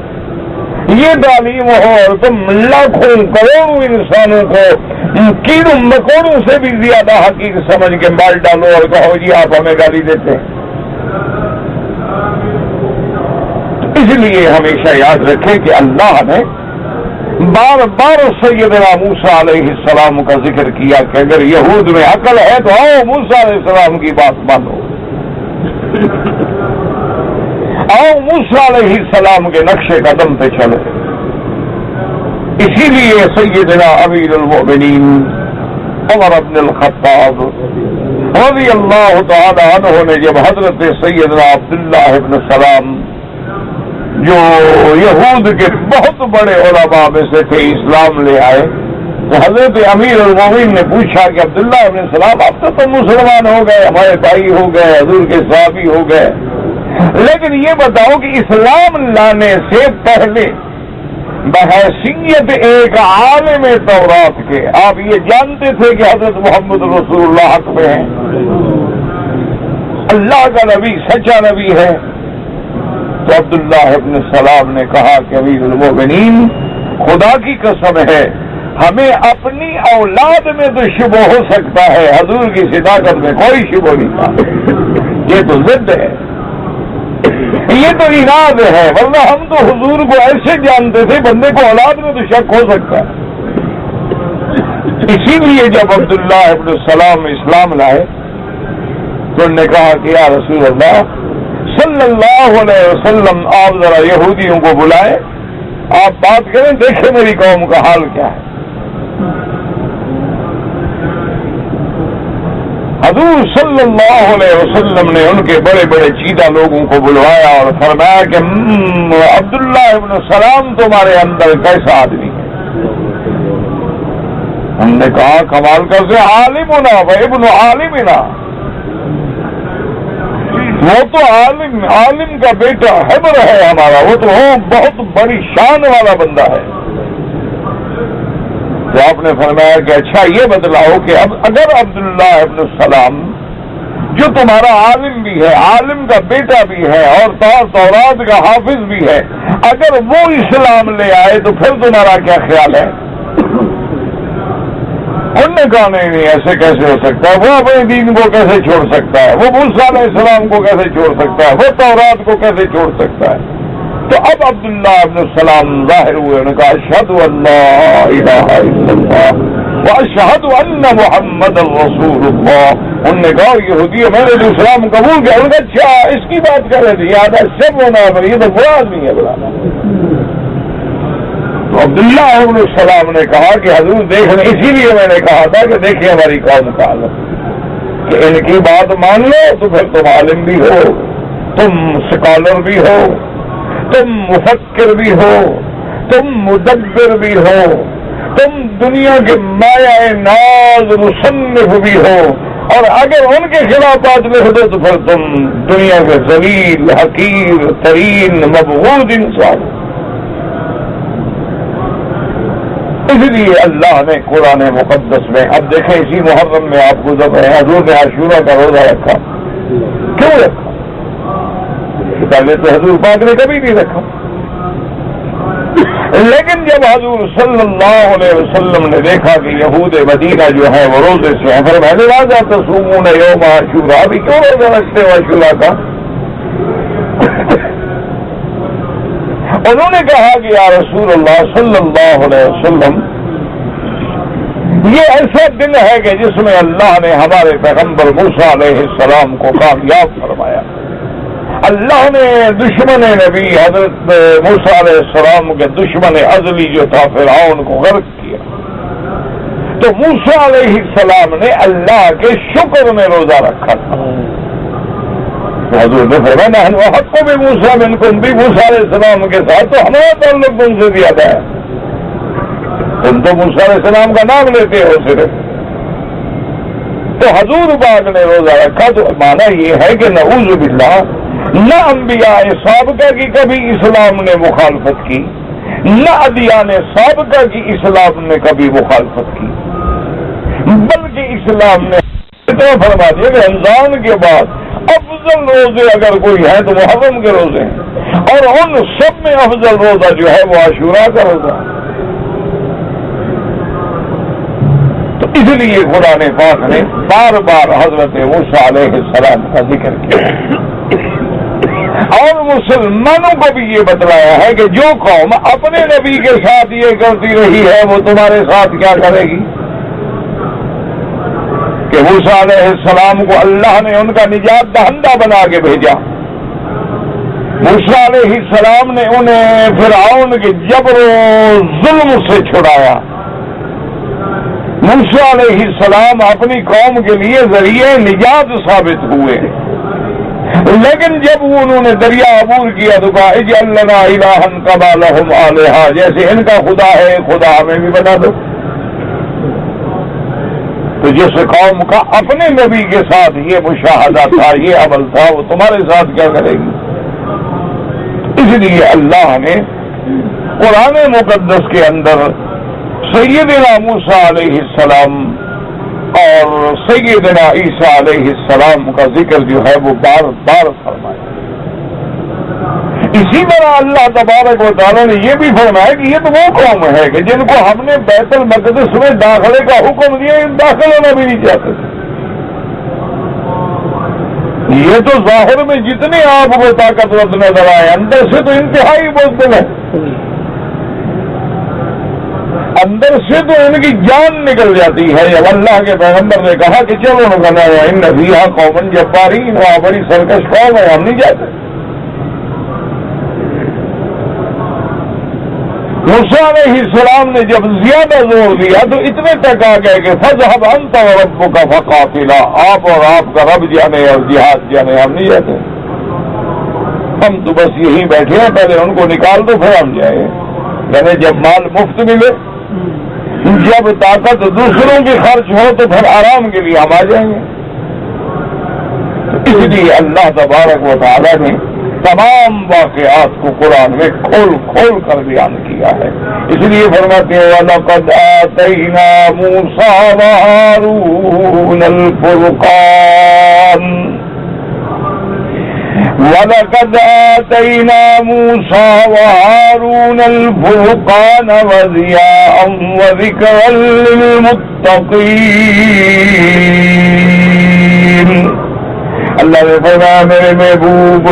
یہ تعلیم ہو اور تم لاکھوں کروڑوں انسانوں کو کیڑوں مکوڑوں سے بھی زیادہ حقیقت سمجھ کے مال ڈالو اور کہو جی آپ ہمیں گالی دیتے ہیں. اس لیے ہمیشہ یاد رکھیں کہ اللہ نے بار بار سیدنا موسیٰ علیہ السلام کا ذکر کیا کہ اگر یہود میں عقل ہے تو آؤ موسیٰ علیہ السلام کی بات مانو، آؤ موسیٰ علیہ السلام کے نقش قدم پہ چلو. اسی لیے سیدنا امیر المؤمنین عمر بن الخطاب رضی اللہ تعالی عنہ نے جب حضرت سیدنا عبداللہ ابن سلام جو یہود کے بہت بڑے علماء میں سے تھے اسلام لے آئے تو حضرت امیر المؤمنین نے پوچھا کہ عبداللہ ابن سلام اب تو تم مسلمان ہو گئے، ہمارے بھائی ہو گئے، حضور کے صحابی ہو گئے، لیکن یہ بتاؤ کہ اسلام لانے سے پہلے بحیثیت ایک عالم تورات کے آپ یہ جانتے تھے کہ حضرت محمد رسول اللہ حق میں ہیں، اللہ کا نبی سچا نبی ہے؟ تو عبداللہ ابن سلام نے کہا کہ امیر المؤمنین خدا کی قسم ہے ہمیں اپنی اولاد میں تو شبہ ہو سکتا ہے، حضور کی صداقت میں کوئی شبہ نہیں تھا. یہ تو ضد ہے، یہ تو اناد ہے، ورنہ ہم تو حضور کو ایسے جانتے تھے بندے کو اولاد میں تو شک ہو سکتا ہے. اسی لیے جب عبداللہ ابن السلام اسلام لائے تو انہوں نے کہا کہ یا رسول اللہ صلی اللہ علیہ وسلم آپ ذرا یہودیوں کو بلائیں، آپ بات کریں، دیکھیں میری قوم کا حال کیا ہے. حضور صلی اللہ علیہ وسلم نے ان کے بڑے بڑے چیدہ لوگوں کو بلوایا اور فرمایا کہ عبداللہ ابن سلام تمہارے اندر کیسا آدمی ہے؟ ہم نے کہا کمال کر سے عالمنا و ابن عالمنا، وہ تو عالم کا بیٹا حبر ہے ہمارا، وہ تو بہت بڑی شان والا بندہ ہے. تو آپ نے فرمایا کہ اچھا یہ بتلاؤ کہ اب اگر عبداللہ ابن السلام جو تمہارا عالم بھی ہے، عالم کا بیٹا بھی ہے اور تورات کا حافظ بھی ہے، اگر وہ اسلام لے آئے تو پھر تمہارا کیا خیال ہے؟ انہوں نے کہا نہیں ایسے کیسے ہو سکتا ہے، وہ اپنے دین کو کیسے چھوڑ سکتا ہے، وہ موسیٰ علیہ السلام کو کیسے چھوڑ سکتا ہے، وہ تورات کو کیسے چھوڑ سکتا ہے. تو اب عبداللہ ابن السلام ظاہر ہوئے، انہوں نے کہا اشہد ان لا الہ الا اللہ واشہد ان محمد رسول اللہ. انہوں نے کہا یہودی میں نے تو اسلام قبول کیا. انہوں نے کہا اچھا اس کی بات کر رہے تھے یاد ہے سب ہونا ہے یہ تو برا آدمی ہے بلانا. تو عبداللہ ابن السلام نے کہا کہ حضور دیکھ لیں, اسی لیے میں نے کہا تھا کہ دیکھیں ہماری قوم کا حالت کہ ان کی بات مان لو تو پھر تم عالم بھی ہو, تم سکالر بھی ہو, تم مفکر بھی ہو, تم مدبر بھی ہو, تم دنیا کے مایہ ناز مصنف بھی ہو, اور اگر ان کے خلاف بات لکھ دو تو پھر تم دنیا کے ذلیل حقیر ترین مبغوض انسان. اس لیے اللہ نے قرآن مقدس میں, اب دیکھیں اسی محرم میں آپ کو جب حضور نے عاشورہ کا روزہ رکھا, کیوں رکھا؟ پہلے تو حضور پاک نے کبھی نہیں رکھا, لیکن جب حضور صلی اللہ علیہ وسلم نے دیکھا کہ یہود مدینہ جو ہے وہ روزے سے ہیں, پھر میں نے راجا تصومون یوم عاشورہ, ابھی کیوں روزہ رکھتے ہو عاشورہ کا؟ انہوں نے کہا کہ یا رسول اللہ صلی اللہ علیہ وسلم یہ ایسا دن ہے کہ جس میں اللہ نے ہمارے پیغمبر موسیٰ علیہ السلام کو کامیاب فرمایا. اللہ نے دشمن نبی حضرت موسیٰ علیہ السلام کے دشمن ازلی جو تھا فرعون کو غرق کیا, تو موسیٰ علیہ السلام نے اللہ کے شکر میں روزہ رکھا تھا. حضور نے فرمایا نحن احق بموسیٰ منکم, بھی موسیٰ علیہ السلام کے ساتھ تو ہمارا تعلق تم سے زیادہ ہے, تم تو موسیٰ علیہ السلام کا نام لیتے ہو صرف. تو حضور پاک نے روزہ رکھا تو مانا یہ ہے کہ نعوذ باللہ نہ انبیاء سابقہ کی کبھی اسلام نے مخالفت کی, نہ ادیان سابقہ کی اسلام نے کبھی مخالفت کی, بلکہ اسلام نے فرما دیا کہ رمضان کے بعد افضل روزے اگر کوئی ہے تو محرم کے روزے ہیں, اور ان سب میں افضل روزہ جو ہے وہ عاشورہ کا روزہ. تو اس لیے قرآن پاک نے بار بار حضرت موسیٰ علیہ السلام کا ذکر کیا, اور مسلمانوں کو بھی یہ بتلایا ہے کہ جو قوم اپنے نبی کے ساتھ یہ کرتی رہی ہے وہ تمہارے ساتھ کیا کرے گی. کہ موسیٰ علیہ السلام کو اللہ نے ان کا نجات دہندہ بنا کے بھیجا. موسیٰ علیہ السلام نے انہیں فرعون کے جبر و ظلم سے چھڑایا. موسیٰ علیہ السلام اپنی قوم کے لیے ذریعہ نجات ثابت ہوئے, لیکن جب انہوں نے دریا عبور کیا تو کہا اجعل لنا الہا کما لہم آلہہ, جیسے ان کا خدا ہے خدا ہمیں بھی بنا دو. تو جس قوم کا اپنے نبی کے ساتھ یہ مشاہدہ تھا, یہ عمل تھا, وہ تمہارے ساتھ کیا کرے گی. اس لیے اللہ نے قرآن مقدس کے اندر سیدنا موسیٰ علیہ السلام اور سیدنا عیسیٰ علیہ السلام کا ذکر جو ہے وہ بار بار فرمایا. اسی طرح اللہ تبارک و تعالیٰ نے یہ بھی فرمایا کہ یہ تو وہ قوم ہے کہ جن کو ہم نے بیت المقدس میں داخلے کا حکم دیا, داخل ہونا بھی نہیں چاہتے. یہ تو ظاہر میں جتنے آپ کو طاقتور نظر آئے, اندر سے تو انتہائی بزدل ہے, اندر سے تو ان کی جان نکل جاتی ہے. جب اللہ کے پیغمبر نے کہا کہ چلو نکلنا ان فیہا قوم جبارین, وہاں بڑی سرکش قوم ہے, ہم نہیں جاتے. موسیٰ علیہ السلام نے جب زیادہ زور دیا تو اتنے تک آ گئے کہ فذهب انت وربک فقاتلا, آپ اور آپ کا رب جانے اور جہاد جانے, ہم نہیں جاتے. ہم تو بس یہی بیٹھے ہیں, پہلے ان کو نکال دو پھر ہم جائیں. یعنی جب مال مفت ملے, جب طاقت دوسروں کی خرچ ہو تو پھر آرام کے لیے ہم آ جائیں گے. اس لیے اللہ تبارک و تعالیٰ نے تمام واقعات کو قرآن میں کھول کھول کر بیان کیا ہے. اس لیے فرماتے ہیں وَلَقَدْ آتَيْنَا مُوسَىٰ وَهَارُونَ الْفُرْقَانَ وَلَقَدْ آتَيْنَا مُوسَىٰ وَهَارُونَ الْفُرْقَانَ وَضِيَاءً وَذِكْرًا لِّلْمُتَّقِينَ. اللہ نے فرمایا میرے محبوب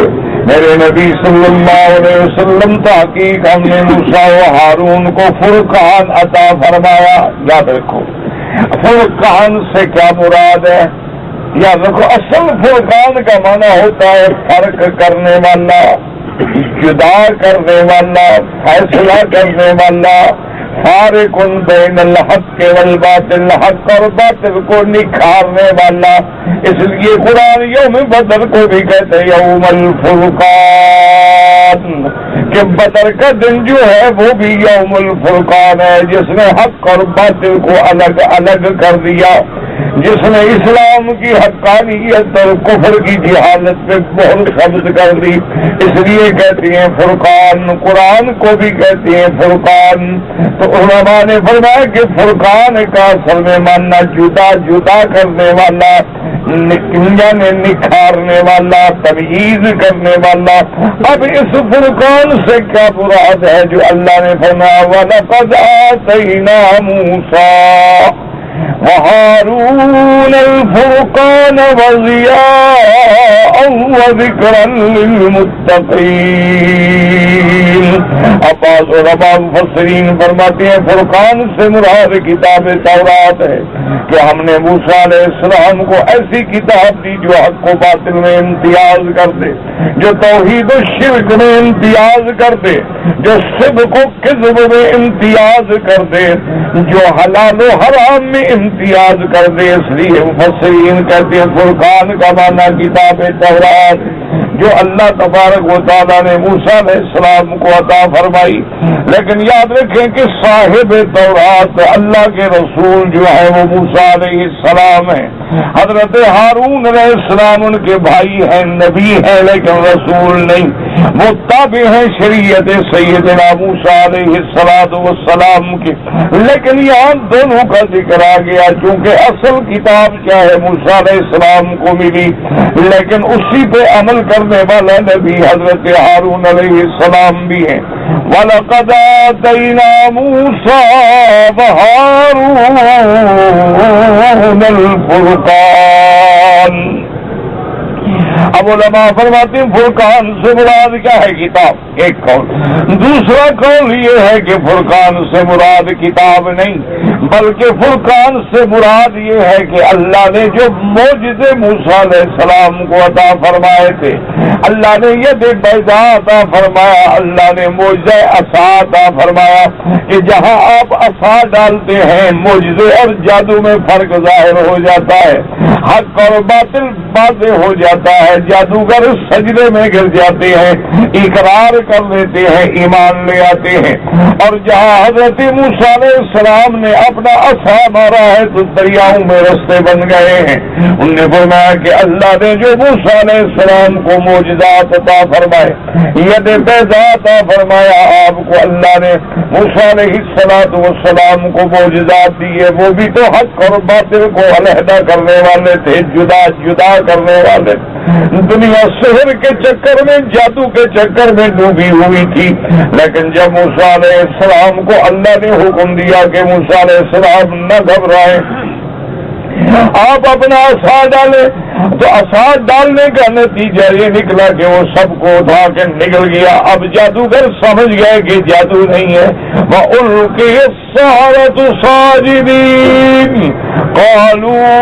میرے نبی صلی اللہ علیہ وسلم, تحقیق ہم نے موسیٰ و ہارون کو فرقان عطا فرمایا. یاد رکھو فرقان سے کیا مراد ہے؟ یا دیکھو، اصل فرقان کا معنی ہوتا ہے فرق کرنے والا، جدا کرنے والا، فیصلہ کرنے والا، فارق بین الحق والباطل، حق اور باطل کو نکھارنے والا۔ اس لیے قرآن یوم بدر کو بھی کہتے ہیں یوم الفرقان، کہ بدر کا دن جو ہے وہ بھی یوم الفرقان ہے، جس نے حق اور باطل کو الگ الگ کر دیا، جس نے اسلام کی حقانیت اور کفر کی جہالت پہ بہت قبض کر دی۔ اس لیے کہتے ہیں فرقان، قرآن کو بھی کہتے ہیں فرقان۔ تو علماء نے فرمایا کہ فرقان کا اصل میں ماننا جدا جدا کرنے والا، یعنی نکھارنے والا، تمییز کرنے والا۔ اب اس فرقان سے کیا مراد ہے جو اللہ نے فرمایا وَلَقَدْ آتَيْنَا مُوسَىٰ وَهَارُونَ الْفُرْقَانَ وَضِيَاءً وَذِكْرًا لِّلْمُتَّقِينَ۔ بعض علماء مفسرین فرماتے ہیں فرقان سے مراد کتاب تورات ہے، کہ ہم نے موسیٰ علیہ السلام کو ایسی کتاب دی جو حق و باطل میں امتیاز کر دے، جو توحید و شرک میں امتیاز کر دے، جو صدق و کذب میں امتیاز کر دے، جو حلال و حرام میں امتیاز کر دے۔ اس لیے مفسرین کہتے ہیں فرقان کا معنی کتاب تورات، جو اللہ تبارک و تعالیٰ نے موسیٰ علیہ السلام کو عطا فرمائی۔ لیکن یاد رکھیں کہ صاحب تورات اللہ کے رسول جو ہے وہ موسیٰ علیہ السلام ہیں۔ حضرت ہارون علیہ السلام ان کے بھائی ہیں، نبی ہیں لیکن رسول نہیں، وہ تابع ہیں شریعت سیدنا موسیٰ علیہ السلام کے۔ لیکن یہاں دونوں کا ذکر آ گیا، چونکہ اصل کتاب کیا ہے موسیٰ علیہ السلام کو ملی، لیکن اسی پہ عمل کرنے والا نبی حضرت ہارون علیہ السلام بھی ہیں۔ وَلَقَدْ آتَيْنَا مُوسَىٰ وَهَارُونَ الْفُرْقَانَ۔ اب علماء فرماتے ہیں فرقان سے مراد کیا ہے؟ کتاب، ایک قول۔ دوسرا قول یہ ہے کہ فرقان سے مراد کتاب نہیں، بلکہ فرقان سے مراد یہ ہے کہ اللہ نے جو معجزے موسیٰ علیہ السلام کو عطا فرمائے تھے، اللہ نے ید بیضا عطا فرمایا، اللہ نے معجزہ عصا عطا فرمایا، کہ جہاں آپ عصا ڈالتے ہیں معجزے اور جادو میں فرق ظاہر ہو جاتا ہے، حق اور باطل واضح ہو جاتا ہے، جادوگر سجدے میں گر جاتے ہیں، اقرار کر لیتے ہیں، ایمان لے آتے ہیں۔ اور جہاں حضرت موسیٰ علیہ السلام نے اپنا عصا مارا ہے تو دریاؤں میں رستے بن گئے ہیں۔ انہوں نے فرمایا کہ اللہ نے جو موسیٰ علیہ السلام کو معجزات عطا فرمائے، ید بیضا عطا فرمایا، آپ کو اللہ نے موسیٰ علیہ السلام کو معجزات دیے، وہ بھی تو حق اور باطل کو علیحدہ کرنے والے تھے، جدا جدا کرنے والے۔ دنیا سحر کے چکر میں، جادو کے چکر میں ڈوبی ہوئی تھی، لیکن جب موسیٰ علیہ السلام کو اللہ نے حکم دیا کہ موسیٰ علیہ السلام نہ گھبرائیں، آپ اپنا عصا ڈالیں، تو عصا ڈالنے کا نتیجہ یہ نکلا کہ وہ سب کو اٹھا کے نکل گیا۔ اب جادوگر سمجھ گئے کہ جادو نہیں ہے، وَأُلْقِيَ السَّحَرَةُ سَاجِدِينَ قَالُوا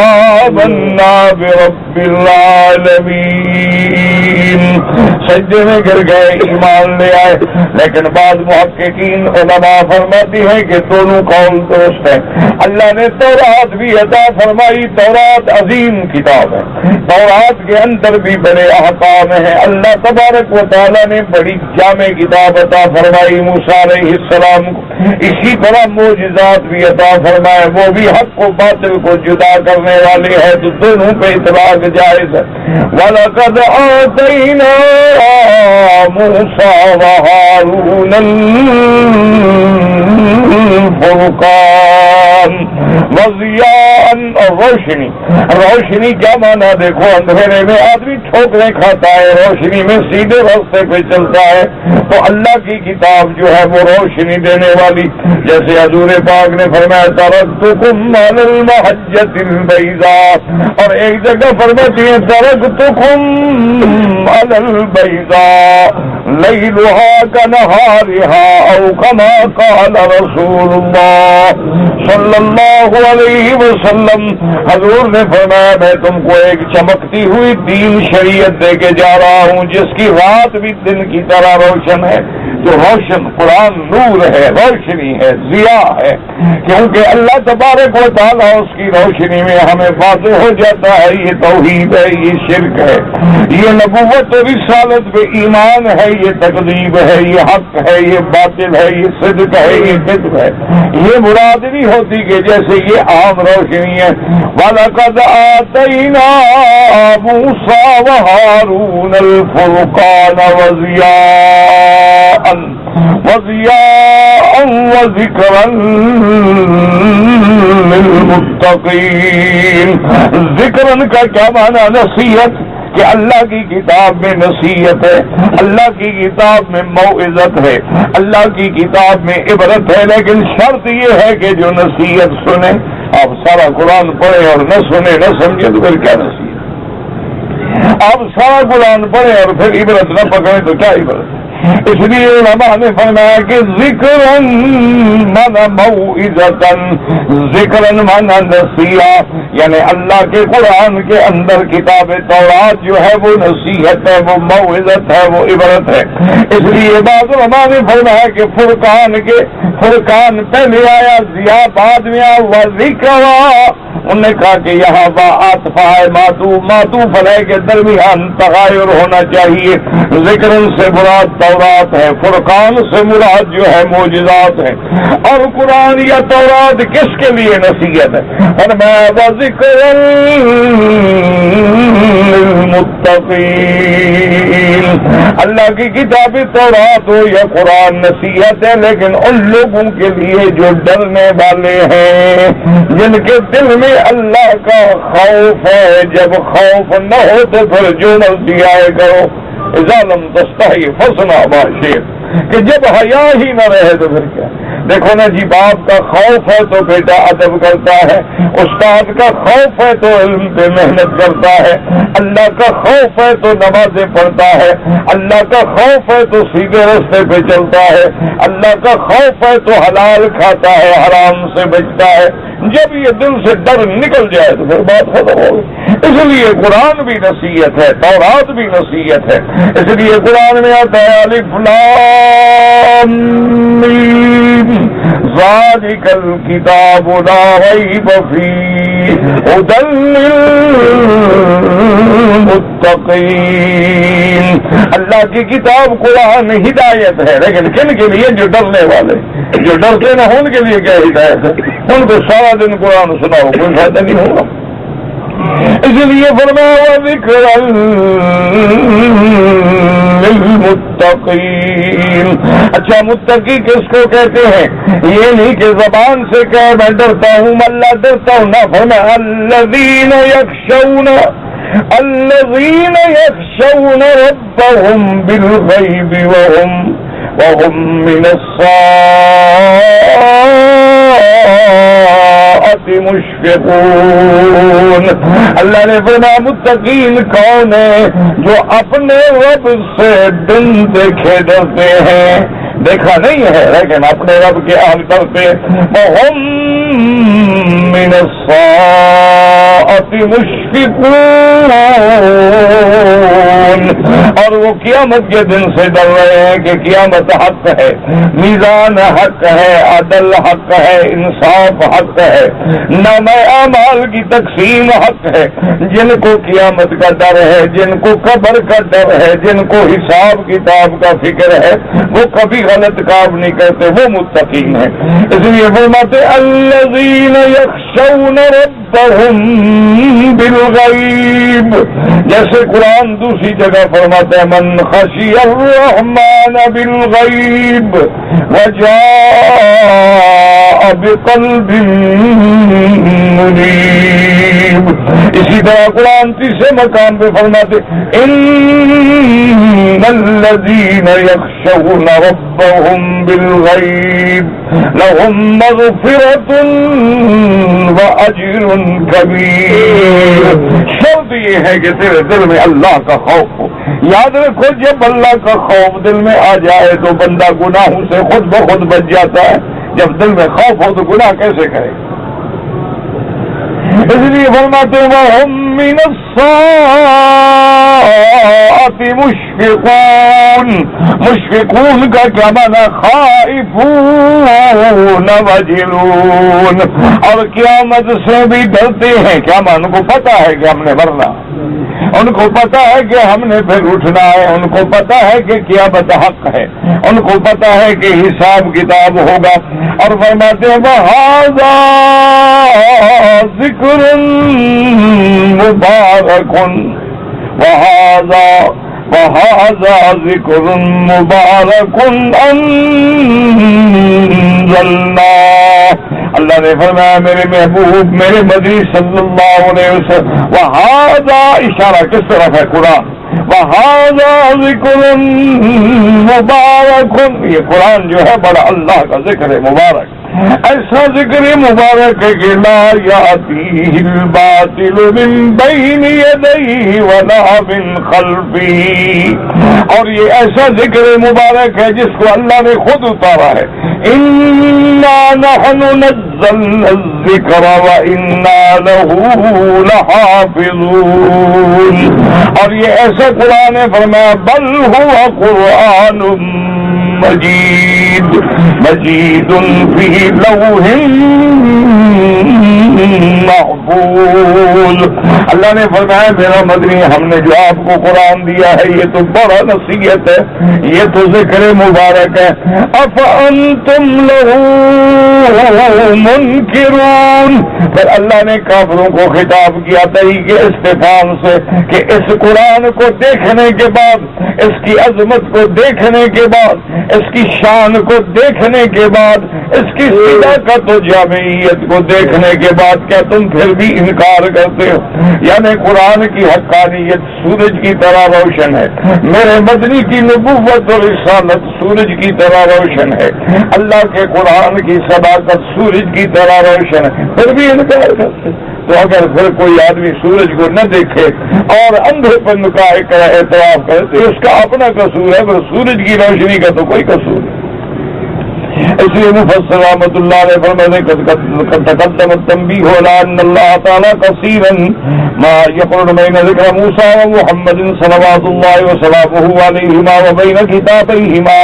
آمَنَّا بِرَبِّ الْعَالَمِينَ۔ سجدے میں گر گئے، ایمان لے آئے۔ لیکن بعض محققین علماء فرماتی ہیں کہ دونوں قول درست ہیں۔ اللہ نے تورات بھی عطا فرمائی، تورات عظیم کتاب ہے، تورات کے اندر بھی بڑے احکام ہیں۔ اللہ تبارک و تعالیٰ نے بڑی جامع کتاب عطا فرمائی موسیٰ علیہ السلام کو، اسی طرح معجزات بھی عطا فرمائے، وہ بھی حق و باطل کو جدا کرنے والے ہیں، تو دونوں پہ اطلاق جائز ہے۔ وَلَقَدْ آتَيْنَا مُوسَىٰ وَهَارُونَ الْفُرْقَانَ وَضِيَاءً، اور روشنی۔ روشنی کیا مانا؟ دیکھو اندھیرے میں آدمی ٹھوکریں کھاتا ہے، روشنی میں سیدھے راستے پہ چلتا ہے، تو اللہ کی کتاب جو ہے وہ روشنی دینے والی۔ جیسے حضور پاک نے فرمایا ترکتکم علی المحجۃ البیضاء، اور ایک جگہ فرماتی ہے ترکتکم علی البیضاء لیلها کنہارها او کما قال رسول اللہ صلی اللہ علیہ وسلم. حضور نے فرمایا میں تم کو ایک چمکتی ہوئی دین شریعت دے کے جا رہا ہوں جس کی رات بھی دن کی طرح روشن ہے. جو روشن قرآن نور ہے، روشنی ہے، ضیاء ہے، کیونکہ اللہ تبارک و تعالیٰ اس کی روشنی میں ہمیں واضح ہو جاتا ہے یہ توحید ہے، یہ شرک ہے، یہ نبوت و رسالت پہ ایمان ہے، یہ تکذیب ہے، یہ حق ہے، یہ باطل ہے، یہ صدق ہے، یہ کذب ہے. یہ مراد نہیں ہوتی کہ جیسے یہ عام روشنی ہے. وَلَقَدْ آتَيْنَا مُوسَىٰ وَهَارُونَ الْفُرْقَانَ وَضِيَاءً وَذِكْرًا لِلْمُتَّقِينَ. ذکرن کا کیا معنی؟ نصیحت، کہ اللہ کی کتاب میں نصیحت ہے، اللہ کی کتاب میں موعظت ہے، اللہ کی کتاب میں عبرت ہے، لیکن شرط یہ ہے کہ جو نصیحت سنے. آپ سارا قرآن پڑھیں اور نہ سنے نہ سمجھے تو پھر کیا نصیحت؟ آپ سارا قرآن پڑھیں اور پھر عبرت نہ پکڑیں تو کیا عبرت؟ اس لیے علماء نے فرمایا کہ ذکرن مانا موعظتن، ذکرن مانا نصیحت، یعنی اللہ کے قرآن کے اندر کتاب تورات جو ہے وہ نصیحت ہے، وہ موعظت ہے، وہ عبرت ہے. اس لیے بعض علماء نے فرمایا کہ فرقان پہلے آیا، ضیاء بعد میں آیا، وذکر. انہوں نے کہا کہ یہاں عاطفہ ہے، معطوف علیہ کے درمیان تغایر ہونا چاہیے. ذکرن سے مراد تورات ہے، فرقان سے مراد جو ہے معجزات ہے. اور قرآن یا تورات کس کے لیے نصیحت ہے؟ فرمایا وذکر للمتقین. اللہ کی کتاب تورات ہو یا قرآن نصیحت ہے، لیکن ان لوگوں کے لیے جو ڈرنے والے ہیں، جن کے دل میں اللہ کا خوف ہے. جب خوف نہ ہو تو پھر جو مرضی آئے کرو. اذا لم تستحی فاصنع ما شئت، کہ جب حیا ہی نہ رہے تو پھر کیا؟ دیکھو نا جی، باپ کا خوف ہے تو بیٹا ادب کرتا ہے، استاد کا خوف ہے تو علم پہ محنت کرتا ہے، اللہ کا خوف ہے تو نمازیں پڑھتا ہے، اللہ کا خوف ہے تو سیدھے راستے پہ چلتا ہے، اللہ کا خوف ہے تو حلال کھاتا ہے، حرام سے بچتا ہے. جب یہ دل سے ڈر نکل جائے تو پھر بات ختم ہو گئی. اس لیے قرآن بھی نصیحت ہے، تورات بھی نصیحت ہے. اس لیے قرآن میں آتا ہے الف لام میم ذالک الکتاب لا ریب فیہ ھدی للمتقین. اللہ کی کتاب قرآن ہدایت ہے، لیکن کن کے لیے؟ جو ڈرنے والے. جو ڈرتے نہ ان کے لیے کیا ہدایت ہے؟ ان کو سارا دن قرآن سناؤ، کوئی فائدہ نہیں ہوگا. اس لیے فرمایا ذکر للمتقین. اچھا، متقی کس کو کہتے ہیں؟ یہ نہیں کہ زبان سے کہ میں ڈرتا ہوں، اللہ ڈرتا ہوں، نہ فرمایا الذین یخشون ربهم بالغیب وهم من مشفقون. اللہ نے فرمایا متقین کون ہیں؟ جو اپنے رب سے بن دیکھے ڈرتے ہیں. دیکھا نہیں ہے لیکن اپنے رب کے حال کرتے. وهم من الساعة مشفقون. اور وہ قیامت کے دن سے ڈر رہے ہیں کہ قیامت حق ہے، میزان حق ہے، عدل حق ہے، انصاف حق ہے، نام اعمال کی تقسیم حق ہے. جن کو قیامت کا ڈر ہے، جن کو قبر کا ڈر ہے، جن کو حساب کتاب کا فکر ہے، وہ کبھی غلط کام نہیں کرتے، وہ متقین ہیں. اس لیے فرماتے الذین یخشون ربهم بالغیب. جیسے قرآن دوسری جگہ فرماتا ہے من خشی الرحمن بالغیب وجاء بقلب منیب. اسی طرح قرآن تیسرے مقام پہ فرماتے ان الذین یخشون ربهم بالغیب لهم مغفرۃ واجر کبیر. شرط یہ ہے کہ تیرے دل میں اللہ کا خوف ہو. یاد رکھو جب اللہ کا خوف دل میں آ جائے تو بندہ گناہوں سے خود بخود بچ جاتا ہے. جب دل میں خوف ہو تو گناہ کیسے کرے؟ اس لیے فرماتے ہیں وَهُمْ مِنَ الصَّاعَةِ مُشْفِقُونَ. مشفقون کا کیا معنی؟ خائفون وجلون. اور قیامت سے بھی ڈرتے ہیں. کیا معنی؟ ان کو پتا ہے کہ ہم نے مرنا، ان کو پتا ہے کہ ہم نے پھر اٹھنا ہے، ان کو پتا ہے کہ قیامت حق ہے، ان کو پتا ہے کہ حساب کتاب ہوگا. اور فرماتے ہیں وَهَذَا ذِكْرٌ مُبَارَكٌ وَهَذَا ذِكْرٌ مُبَارَكٌ أَنزَلْنَاهُ. اللہ نے فرمایا میرے محبوب میرے مدنی صلی اللہ علیہ وسلم وَهَذَا اشارہ کس طرف ہے؟ قرآن. وَهَذَا ذِكْرٌ مُبَارَكٌ. یہ قرآن جو ہے بڑا اللہ کا ذکر ہے مبارک. ایسا ذکر مبارک ہے کہ لا یاتیہ الباطل من بین یدیہ ولا من خلفہ. اور یہ ایسا ذکر مبارک ہے جس کو اللہ نے خود اتارا ہے. انا نحن نزلنا الذکر وانا لہ لحافظون. اور یہ ایسا قرآن ہے فرمایا بل هو قرآن مجید مجید فی لوح محفوظ. اللہ نے فرمایا میرا مدنی ہم نے جو آپ کو قرآن دیا ہے یہ تو بڑا نصیحت ہے، یہ تو ذکر مبارک ہے. افانتم لہ منکرون. پھر اللہ نے کافروں کو خطاب کیا تئی کے استفہام سے کہ اس قرآن کو دیکھنے کے بعد، اس کی عظمت کو دیکھنے کے بعد، اس کی شان کو دیکھنے کے بعد، اس کی صداقت و جامعیت کو دیکھنے کے بعد کیا تم پھر بھی انکار کرتے ہو؟ یعنی قرآن کی حقانیت سورج کی طرح روشن ہے. میرے مدنی کی نبوت اور رسالت سورج کی طرح روشن ہے. اللہ کے قرآن کی صداقت سورج کی طرح روشن ہے، پھر بھی انکار کرتے. تو اگر پھر کوئی آدمی سورج کو نہ دیکھے اور اندھے پن کا اعتراف کرے تو اس کا اپنا قصور ہے، پر سورج کی روشنی کا تو کوئی قصور نہیں. اس لیے مفسر رحمۃ اللہ علیہ فرماتے قد تقدم التنبیہ علی ان اللہ تعالی کثیرا ما یقرن بین ذکر موسیٰ و محمد صلوات اللہ وسلامہ علیہما و بین کتابیہما.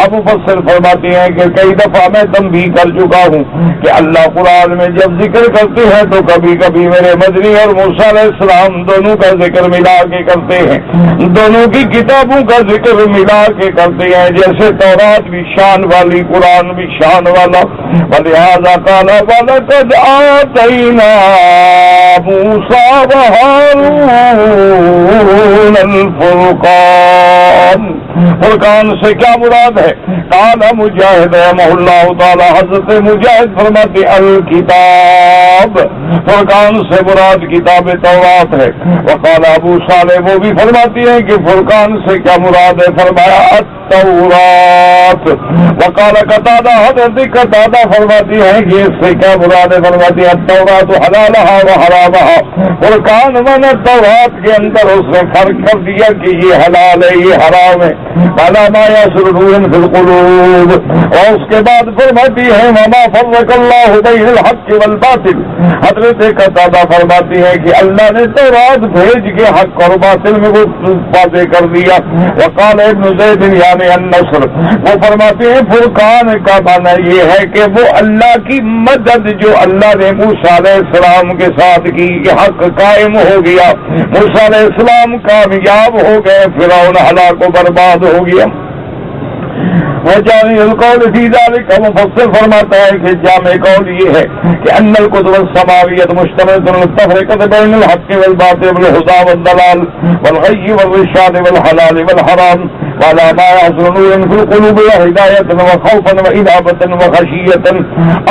اب مفسر فرماتے ہیں کہ کئی دفعہ میں تنبیہ کر چکا ہوں کہ اللہ قرآن میں جب ذکر کرتے ہیں تو کبھی کبھی میرے مدنی اور موسیٰ علیہ السلام دونوں کا ذکر ملا کے کرتے ہیں، دونوں کی کتابوں کا ذکر ملا کے کرتے ہیں. جیسے تورات بھی شان والی، قرآن بھی شان والا. وَلِهَذَا قَالَ وَلَقَدْ آتَيْنَا مُوسَىٰ وَهَارُونَ الْفُرْقَانَ. فرقان سے کیا مراد ہے؟ قال مجاہد رحمہ اللہ تعالی، حضرت مجاہد فرماتے الکتاب، فرقان سے مراد کتاب تورات ہے. وقال ابو صالح وہ بھی فرماتی ہیں کہ فرقان سے کیا مراد ہے؟ فرمایا التورات. وقال قتادہ، حضرت قتادہ فرماتی ہیں کہ اس سے کیا مراد ہے؟ فرماتی ہے التورات حلالہا و حرامہا. فرقان من تورات کے اندر اس نے فرق کر دیا کہ یہ حلال ہے یہ حرام ہے. قالا ما یسرون فی القلوب. اور اس کے بعد فرماتی ہے وما فرق اللہ بین الحق والباطل. حضرت قتادہ فرماتی ہے کہ اللہ نے تورات بھیج کے حق اور باطل میں وہ واضح کر دیا. وقال ابن زید یعنی النصر، وہ فرماتے ہیں فرقان کا معنی یہ ہے کہ وہ اللہ کی مدد جو اللہ نے موسیٰ علیہ السلام کے ساتھ کی کہ حق قائم ہو گیا، موسیٰ علیہ السلام کامیاب ہو گئے، فرعون ہلاک و برباد ہو گیا. وجامع القول فی ذلک، مفسر فرماتا ہے کہ جامع قول یہ ہے کہ ان الکتب السماویۃ مشتملۃ علی التفریقۃ بین الحق والباطل والہدی والضلال والغی والرشاد والحلال والحرام. وعلى ما يحصل نور في القلوب وهدایۃ وخوفا وانابۃ وخشیۃ.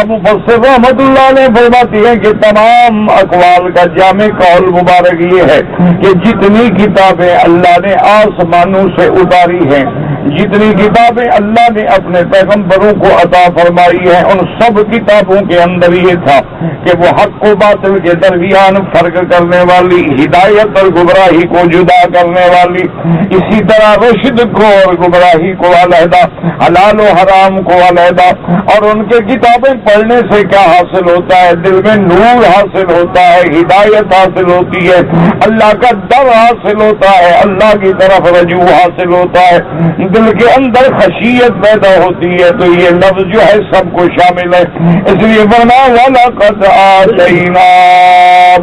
اب مفسر رحمۃ اللہ علیہ فرماتے ہیں کہ تمام اقوال کا جامع قول مبارک یہ ہے کہ جتنی کتابیں اللہ نے آسمانوں سے اتاری ہیں، جتنی کتابیں اللہ نے اپنے پیغمبروں کو عطا فرمائی ہیں، ان سب کتابوں کے اندر یہ تھا کہ وہ حق و باطل کے درمیان فرق کرنے والی، ہدایت اور گمراہی کو جدا کرنے والی، اسی طرح رشد کو اور گمراہی کو علیحدہ، حلال و حرام کو علیحدہ. اور ان کے کتابیں پڑھنے سے کیا حاصل ہوتا ہے؟ دل میں نور حاصل ہوتا ہے، ہدایت حاصل ہوتی ہے، اللہ کا ڈر حاصل ہوتا ہے، اللہ کی طرف رجوع حاصل ہوتا ہے، دل کے اندر خشیت پیدا ہوتی ہے. تو یہ لفظ جو ہے سب کو شامل ہے. اس لیے فرمایا وَلَقَدْ آتَيْنَا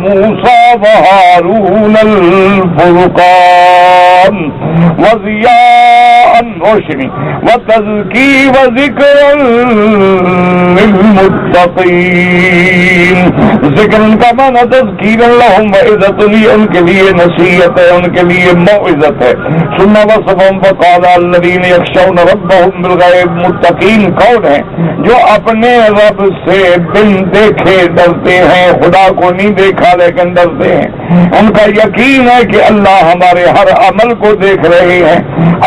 مُوسَىٰ وَهَارُونَ الْفُرْقَانَ وَضِيَاءً روشنی وَتَذْكِيرًا وَذِكْرًا لِلْمُتَّقِينَ. ذکر ان کا معنی تذکیرا لہم وعظۃ، ان کے لیے نصیحت ہے، ان کے لیے موعظت ہے. ثم وصفهم فقال الذين يخشون ربهم بالغیب. متقین کون ہیں؟ جو اپنے رب سے بن دیکھے ڈرتے ہیں، خدا کو نہیں دیکھا لیکن ڈرتے ہیں. ان کا یقین ہے کہ اللہ ہمارے ہر عمل کو دیکھ رہے ہیں،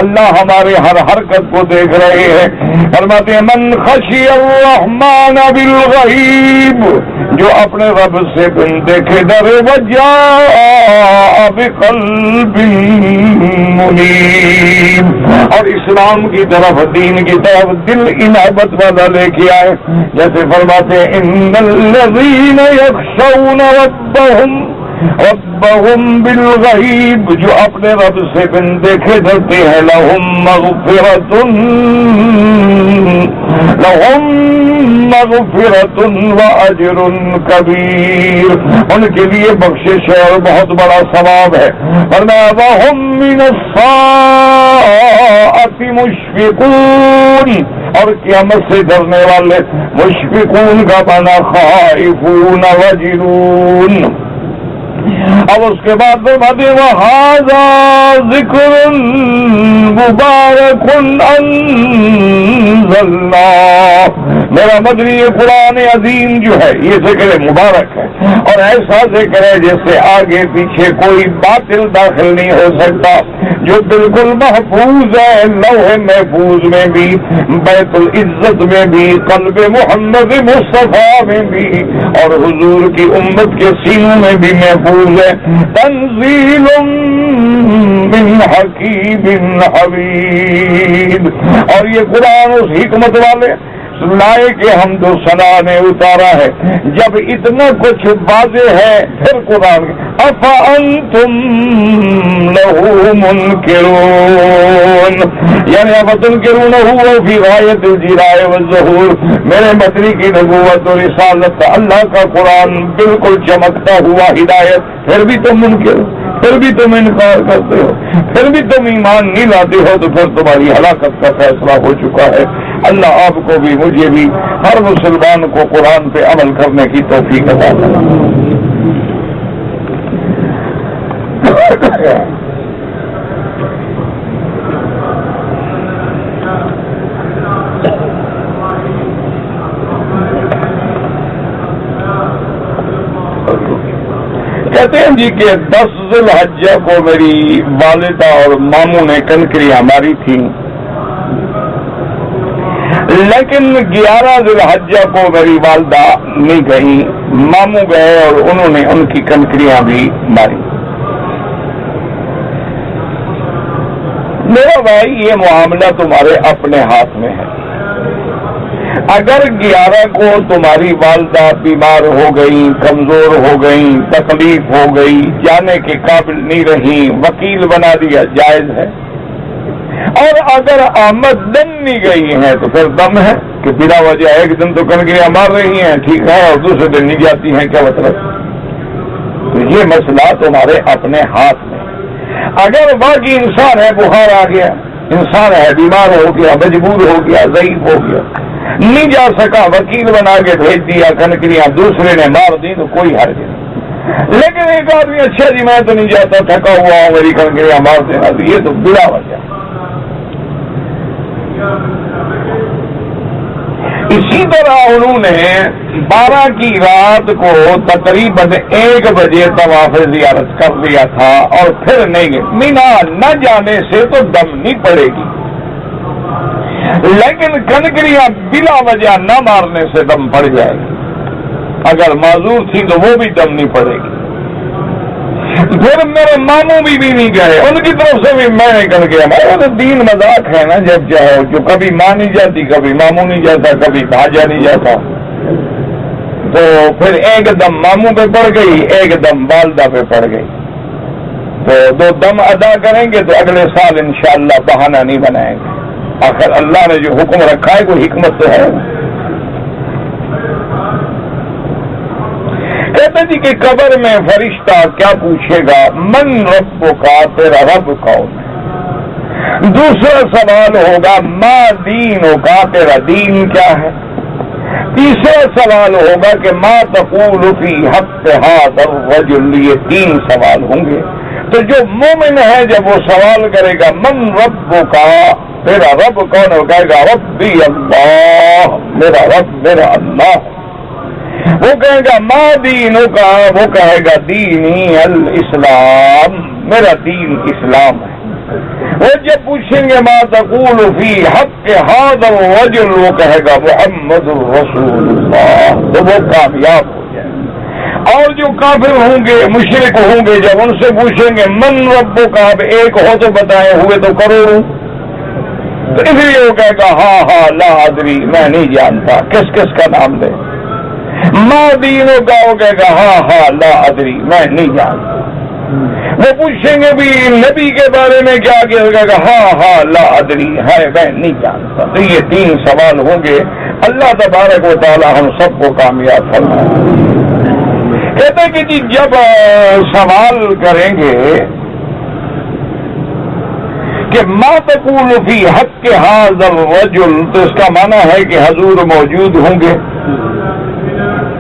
اللہ ہمارے ہر حرکت کو دیکھ رہے ہیں. فرماتے ہیں من خشی الرحمن بالغیب، جو اپنے رب سے بن دیکھے ڈرے، وجاء بقلب منیب، اور اسلام کی طرف، دین کی طرف دل انابت والا لے کے آئے. جیسے فرماتے ہیں ان الذین یخشون ربهم بالغیب، جو اپنے رب سے بن دیکھے ڈرتے ہیں، لہم مغفرۃ واجر کبیر، ان کے لیے بخشش ہے اور بہت بڑا ثواب ہے. فرمایا وہم من الساعۃ مشفقون، اور قیامت سے ڈرنے والے. مشفقون کا معنی خائفون وجلون. اب اس کے بعد فرماتے ہیں وَهَذَا ذِكْرٌ مُبَارَكٌ أَنزَلْنَاهُ. میرا مدنی یہ قرآن عظیم جو ہے یہ ذکر مبارک ہے، اور ایسا ذکر ہے جیسے آگے پیچھے کوئی باطل داخل نہیں ہو سکتا، جو بالکل محفوظ ہے لوح محفوظ میں بھی، بیت العزت میں بھی، قلب محمد مصطفیٰ میں بھی، اور حضور کی امت کے سینوں میں بھی محفوظ ہے. تنزیل من حکیم حمید. اور یہ قرآن اس حکمت والے لائے کہ حمد و ثنا نے اتارا ہے. جب اتنا کچھ واضح ہے پھر قرآن افانتم لہو منکرون، یعنی اب تنکرونہ فی غایت الجلال والظہور. میرے مدنی کی نبوت اور رسالت، اللہ کا قرآن بالکل چمکتا ہوا ہدایت، پھر بھی تم منکر، پھر بھی تم انکار کرتے ہو، پھر بھی تم ایمان نہیں لاتے ہو، تو پھر تمہاری ہلاکت کا فیصلہ ہو چکا ہے. اللہ آپ کو بھی مجھے بھی ہر مسلمان کو قرآن پہ عمل کرنے کی توفیق عطا فرمائے. کہتے ہیں جی کہ 10 ذی الحجہ کو میری والدہ اور ماموں نے کنکریاں ماری تھیں، لیکن 11 ذی الحجہ کو میری والدہ نہیں گئی، ماموں گئے اور انہوں نے ان کی کنکریاں بھی ماری. میرا بھائی یہ معاملہ تمہارے اپنے ہاتھ میں ہے. اگر 11 کو تمہاری والدہ بیمار ہو گئی، کمزور ہو گئی، تکلیف ہو گئی، جانے کے قابل نہیں رہی، وکیل بنا دیا، جائز ہے. اور اگر آمد دم نہیں گئی ہیں تو پھر دم ہے کہ بلا وجہ ایک دن تو کنکریاں مار رہی ہیں ٹھیک ہے، اور دوسرے دن نہیں جاتی ہیں، کیا مطلب؟ تو یہ مسئلہ تمہارے اپنے ہاتھ میں. اگر باقی انسان ہے، بخار آ گیا، انسان ہے بیمار ہو گیا، مجبور ہو گیا، ضعیف ہو گیا، نہیں جا سکا، وکیل بنا کے بھیج دیا، کنکریاں دوسرے نے مار دی تو کوئی حرج نہیں. لیکن ایک آدمی اچھا جی میں تو نہیں جاتا، تھکا ہوا ہوں، میری کنکریاں مار دینا، یہ تو بلا وجہ. اسی طرح انہوں نے 12 کی رات کو تقریباً 1 بجے طواف زیارت کر لیا تھا اور پھر نہیں گئے. مینا نہ جانے سے تو دم نہیں پڑے گی، لیکن کنکریاں بلا وجہ نہ مارنے سے دم پڑ جائے گی. اگر معذور تھی تو وہ بھی دم نہیں پڑے گی. پھر میرے ماموں بھی نہیں گئے، ان کی طرف سے بھی میں نکل گیا. تو دین مذاق ہے نا، جب چاہو جو کبھی ماں نہیں جاتی، کبھی ماموں نہیں جاتا، کبھی بھاجا نہیں جاتا. تو پھر ایک دم ماموں پہ پڑ گئی، ایک دم والدہ پہ پڑ گئی. تو 2 دم ادا کریں گے تو اگلے سال انشاءاللہ بہانہ نہیں بنائیں گے. آخر اللہ نے جو حکم رکھا ہے کوئی حکمت تو ہے. کہتے جی کہ قبر میں فرشتہ کیا پوچھے گا؟ من رب کا، تیرا رب کون ہے؟ دوسرا سوال ہوگا ما دینوں کا، تیرا دین کیا ہے؟ تیسرا سوال ہوگا کہ ما تقول فی حق ھذا الرجل. یہ 3 سوال ہوں گے. تو جو مومن ہے جب وہ سوال کرے گا من رب کا، تیرا رب کون ہے، وہ کہے گا ربی اللہ، میرا رب میرا اللہ. وہ کہے گا ما دینوں کا، وہ کہے گا دینی الاسلام، میرا دین اسلام ہے. وہ جب پوچھیں گے ما تقول فی حق ھذا الرجل، وہ کہے گا محمد رسول اللہ، تو وہ کامیاب ہو جائے. اور جو کافر ہوں گے، مشرک ہوں گے، جب ان سے پوچھیں گے من رب کا، اب ایک ہو تو بتائیں، ہوئے تو کروڑوں. تو اس لیے وہ کہے گا ہاں لا ادری، میں نہیں جانتا. کس کس کا نام لے؟ ما دینوں کا، وہ کہے گا ہاں لا ادری، میں نہیں جانتا. وہ پوچھیں گے بھی نبی کے بارے میں کیا، کہے گا ہاں لا ادری ہے، میں نہیں جانتا. تو یہ 3 سوال ہوں گے. اللہ تبارک و تعالی ہم سب کو کامیاب فرمائے. کہتے کہ جی جب سوال کریں گے کہ ما تقول فی حق ھذا الرجل، تو اس کا معنی ہے کہ حضور موجود ہوں گے.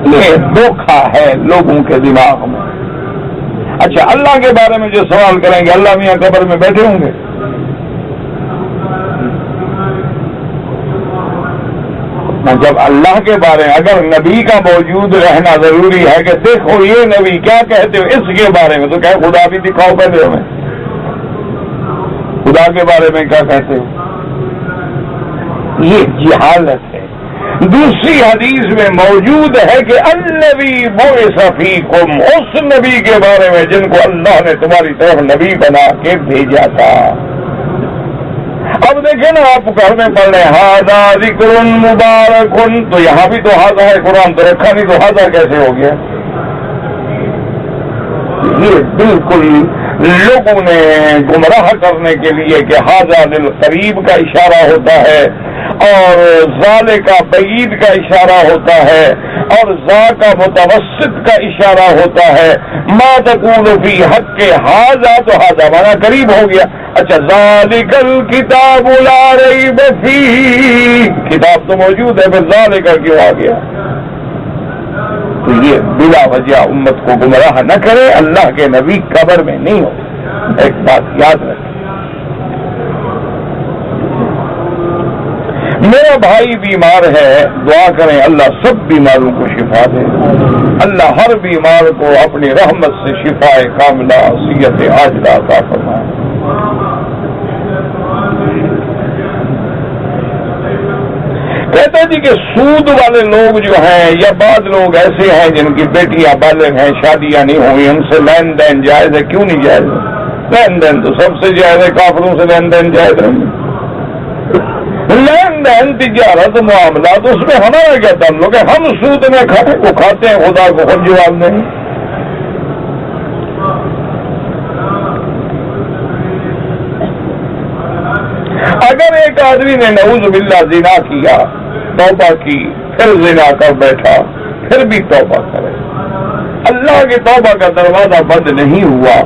یہ دھوکھا ہے لوگوں کے دماغ میں. اچھا اللہ کے بارے میں جو سوال کریں گے، اللہ میاں قبر میں بیٹھے ہوں گے؟ جب اللہ کے بارے میں اگر نبی کا موجود رہنا ضروری ہے کہ دیکھو یہ نبی کیا کہتے ہو اس کے بارے میں، تو کہ خدا بھی دکھاؤ پہلے ہمیں، خدا کے بارے میں کیا کہتے ہو. یہ جہالت ہے. دوسری حدیث میں موجود ہے کہ النبی بعث فیکم، اس نبی کے بارے میں جن کو اللہ نے تمہاری طرف نبی بنا کے بھیجا تھا. اب دیکھیں نا، آپ گھر میں پڑھ رہے ہیں ھذا ذکر مبارک، تو یہاں بھی تو ھذا ہے، قرآن تو رکھا نہیں، تو ھذا کیسے ہو گیا؟ یہ بالکل لوگوں نے گمراہ کرنے کے لیے کہ ھذا للقریب کا اشارہ ہوتا ہے اور ذال کا بعید کا اشارہ ہوتا ہے اور ذا کا متوسط کا اشارہ ہوتا ہے. ما تقول فی حق ھذا، تو ھذا مانا قریب ہو گیا. اچھا ذالک الکتاب لا ریب فیہ، کتاب تو موجود ہے، پھر ذالک کیوں آ گیا؟ تو یہ بلا وجہ امت کو گمراہ نہ کرے. اللہ کے نبی قبر میں نہیں ہو. ایک بات یاد رکھیں، میرا بھائی بیمار ہے، دعا کریں اللہ سب بیماروں کو شفا دے. اللہ ہر بیمار کو اپنی رحمت سے شفا کاملہ صحت عاجلہ عطا فرمائے. کہتے جی کہ سود والے لوگ جو ہیں یا بعض لوگ ایسے ہیں جن کی بیٹیاں بالغ ہیں، شادیاں نہیں ہوئی، ان سے لین دین جائز ہے. کیوں نہیں جائز؟ لین دین تو سب سے جائز ہے، کافروں سے لین دین جائز نہیں. لین دین تجارت معاملات، اس میں ہمارا کیا تعلق ہے؟ ہم سود میں کھاتے وہ کھاتے ہیں، خدا کو خود جواب دیں. اگر ایک آدمی نے نعوذ باللہ زنا کیا، توبہ کی، پھر زنا کر بیٹھا، پھر بھی توبہ کرے، اللہ کے توبہ کا دروازہ بند نہیں ہوا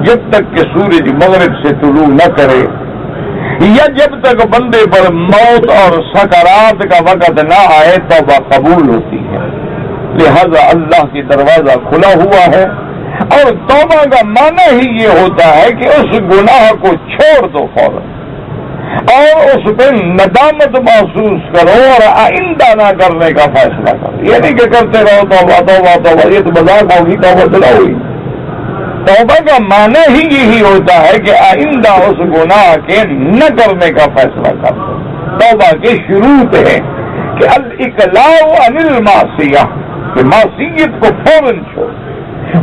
جب تک کہ سورج مغرب سے طلوع نہ کرے، یا جب تک بندے پر موت اور سکرات کا وقت نہ آئے، توبہ قبول ہوتی ہے. لہذا اللہ کی دروازہ کھلا ہوا ہے. اور توبہ کا معنی ہی یہ ہوتا ہے کہ اس گناہ کو چھوڑ دو فوراً. اور اس پہ ندامت محسوس کرو اور آئندہ نہ کرنے کا فیصلہ کرو. یہ نہیں کہ کرتے رہو توبہ توبہ توبہ، یہ تو مذاق ہوگی، توبہ چلا ہوئی. توبہ کا معنی ہی یہی ہوتا ہے کہ آئندہ اس گناہ کے نہ کرنے کا فیصلہ کر دو. توبہ کے شروط ہے کہ الاقلاع عن المعصیہ، کہ معصیت کو فوراً چھوڑ،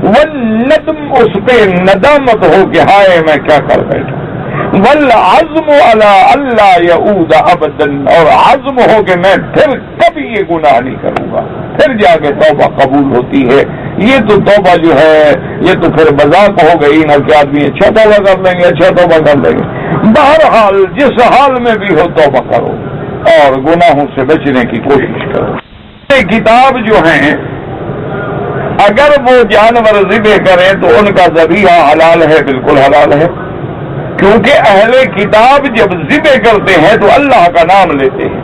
والندم، اس پہ ندامت ہو کہ ہائے میں کیا کر بیٹھا، والعزم علی اللہ یعود ابدا، اور عزم ہو کہ میں پھر کبھی یہ گناہ نہیں کروں گا، پھر جا کے توبہ قبول ہوتی ہے. یہ تو توبہ جو ہے یہ تو پھر مذاق ہو گئی نا کہ آدمی اچھا توبہ کر لیں گے، اچھا توبہ کر لیں گے. بہرحال جس حال میں بھی ہو توبہ کرو اور گناہوں سے بچنے کی کوشش کرو. یہ کتاب جو ہیں اگر وہ جانور ذبح کریں تو ان کا ذبیحہ حلال ہے، بالکل حلال ہے، کیونکہ اہل کتاب جب ذبح کرتے ہیں تو اللہ کا نام لیتے ہیں.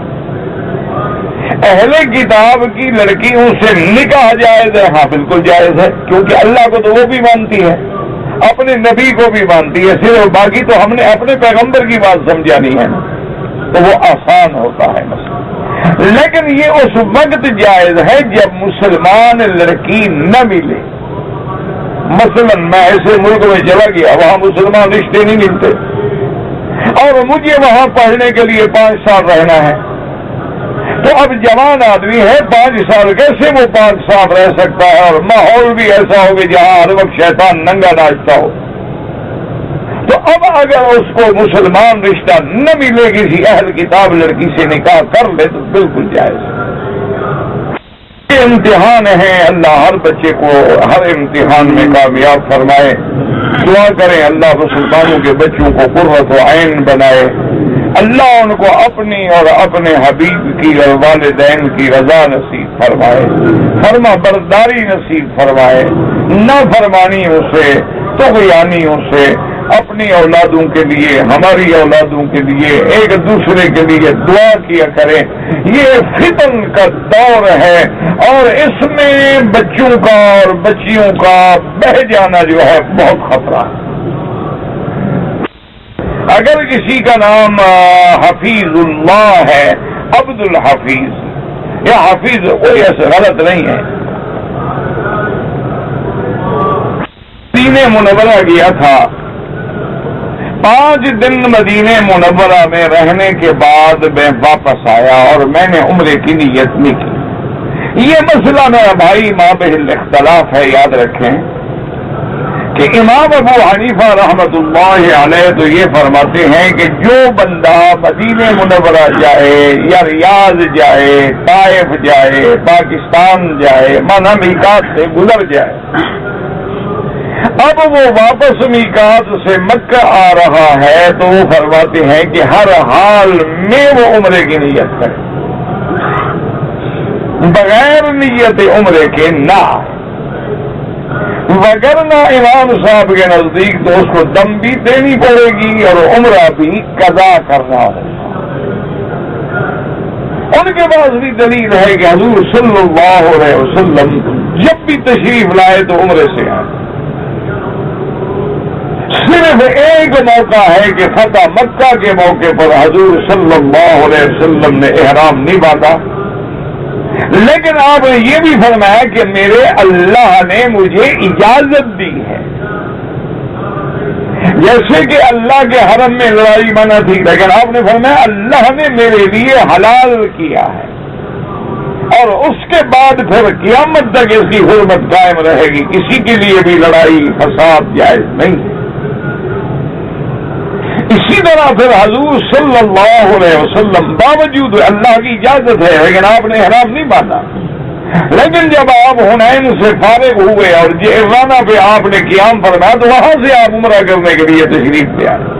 اہل کتاب کی لڑکیوں سے نکاح جائز ہے؟ ہاں بالکل جائز ہے، کیونکہ اللہ کو تو وہ بھی مانتی ہے، اپنے نبی کو بھی مانتی ہے، صرف باقی تو ہم نے اپنے پیغمبر کی بات سمجھانی ہے نا، تو وہ آسان ہوتا ہے مسئلہ. لیکن یہ اس وقت جائز ہے جب مسلمان لڑکی نہ ملے. مثلا میں ایسے ملک میں چلا گیا وہاں مسلمان رشتے نہیں ملتے اور مجھے وہاں پڑھنے کے لیے 5 سال رہنا ہے، تو اب جوان آدمی ہے 5 سال کیسے وہ 5 سال رہ سکتا ہے، اور ماحول بھی ایسا ہو کہ جہاں ہر وقت شیطان ننگا ناچتا ہو. تو اب اگر اس کو مسلمان رشتہ نہ ملے کسی اہل کتاب لڑکی سے نکاح کر لے تو بالکل جائز. یہ امتحان ہے، اللہ ہر بچے کو ہر امتحان میں کامیاب فرمائے. دعا کریں اللہ مسلمانوں کے بچوں کو قرۃ عین بنائے، اللہ ان کو اپنی اور اپنے حبیب کی اور والدین کی رضا نصیب فرمائے، فرما برداری نصیب فرمائے، نافرمانیوں سے طغیانیوں سے اپنی اولادوں کے لیے، ہماری اولادوں کے لیے، ایک دوسرے کے لیے دعا کیا کریں. یہ فتن کا دور ہے اور اس میں بچوں کا اور بچیوں کا بہ جانا جو ہے بہت خطرہ ہے. اگر کسی کا نام حفیظ اللہ ہے، عبد الحفیظ یا حفیظ، کوئی ایسا غلط نہیں ہے. مدینہ منورہ گیا تھا، 5 دن مدینہ منورہ میں رہنے کے بعد میں واپس آیا اور میں نے عمرے کی نیت نہیں کی. یہ مسئلہ میرا بھائی مابہل اختلاف ہے، یاد رکھیں کہ امام ابو حنیفہ رحمت اللہ علیہ تو یہ فرماتے ہیں کہ جو بندہ مدینہ منورہ جائے یا ریاض جائے، طائف جائے، پاکستان جائے، مانا میقات سے گزر جائے، اب وہ واپس میقات سے مکہ آ رہا ہے تو وہ فرماتے ہیں کہ ہر حال میں وہ عمرے کی نیت کرے، بغیر نیت عمرے کے نہ. وگرنہ امام صاحب کے نزدیک تو اس کو دم بھی دینی پڑے گی اور عمرہ بھی قضا کرنا ہوگا. ان کے پاس بھی دلیل ہے کہ حضور صلی اللہ علیہ وسلم جب بھی تشریف لائے تو عمرے سے آئے. صرف ایک موقع ہے کہ فتح مکہ کے موقع پر حضور صلی اللہ علیہ وسلم نے احرام نہیں باندھا، لیکن آپ نے یہ بھی فرمایا کہ میرے اللہ نے مجھے اجازت دی ہے. جیسے کہ اللہ کے حرم میں لڑائی منع تھی، لیکن آپ نے فرمایا اللہ نے میرے لیے حلال کیا ہے، اور اس کے بعد پھر قیامت تک اس کی حرمت قائم رہے گی، کسی کے لیے بھی لڑائی فساد جائز نہیں ہے. اسی طرح پھر حضور صلی اللہ علیہ وسلم باوجود اللہ کی اجازت ہے لیکن آپ نے احرام نہیں باندھا، لیکن جب آپ حنین سے فارغ ہوئے اور جعرانہ پہ آپ نے قیام فرمایا تو وہاں سے آپ عمرہ کرنے کے لیے تشریف لے آئے.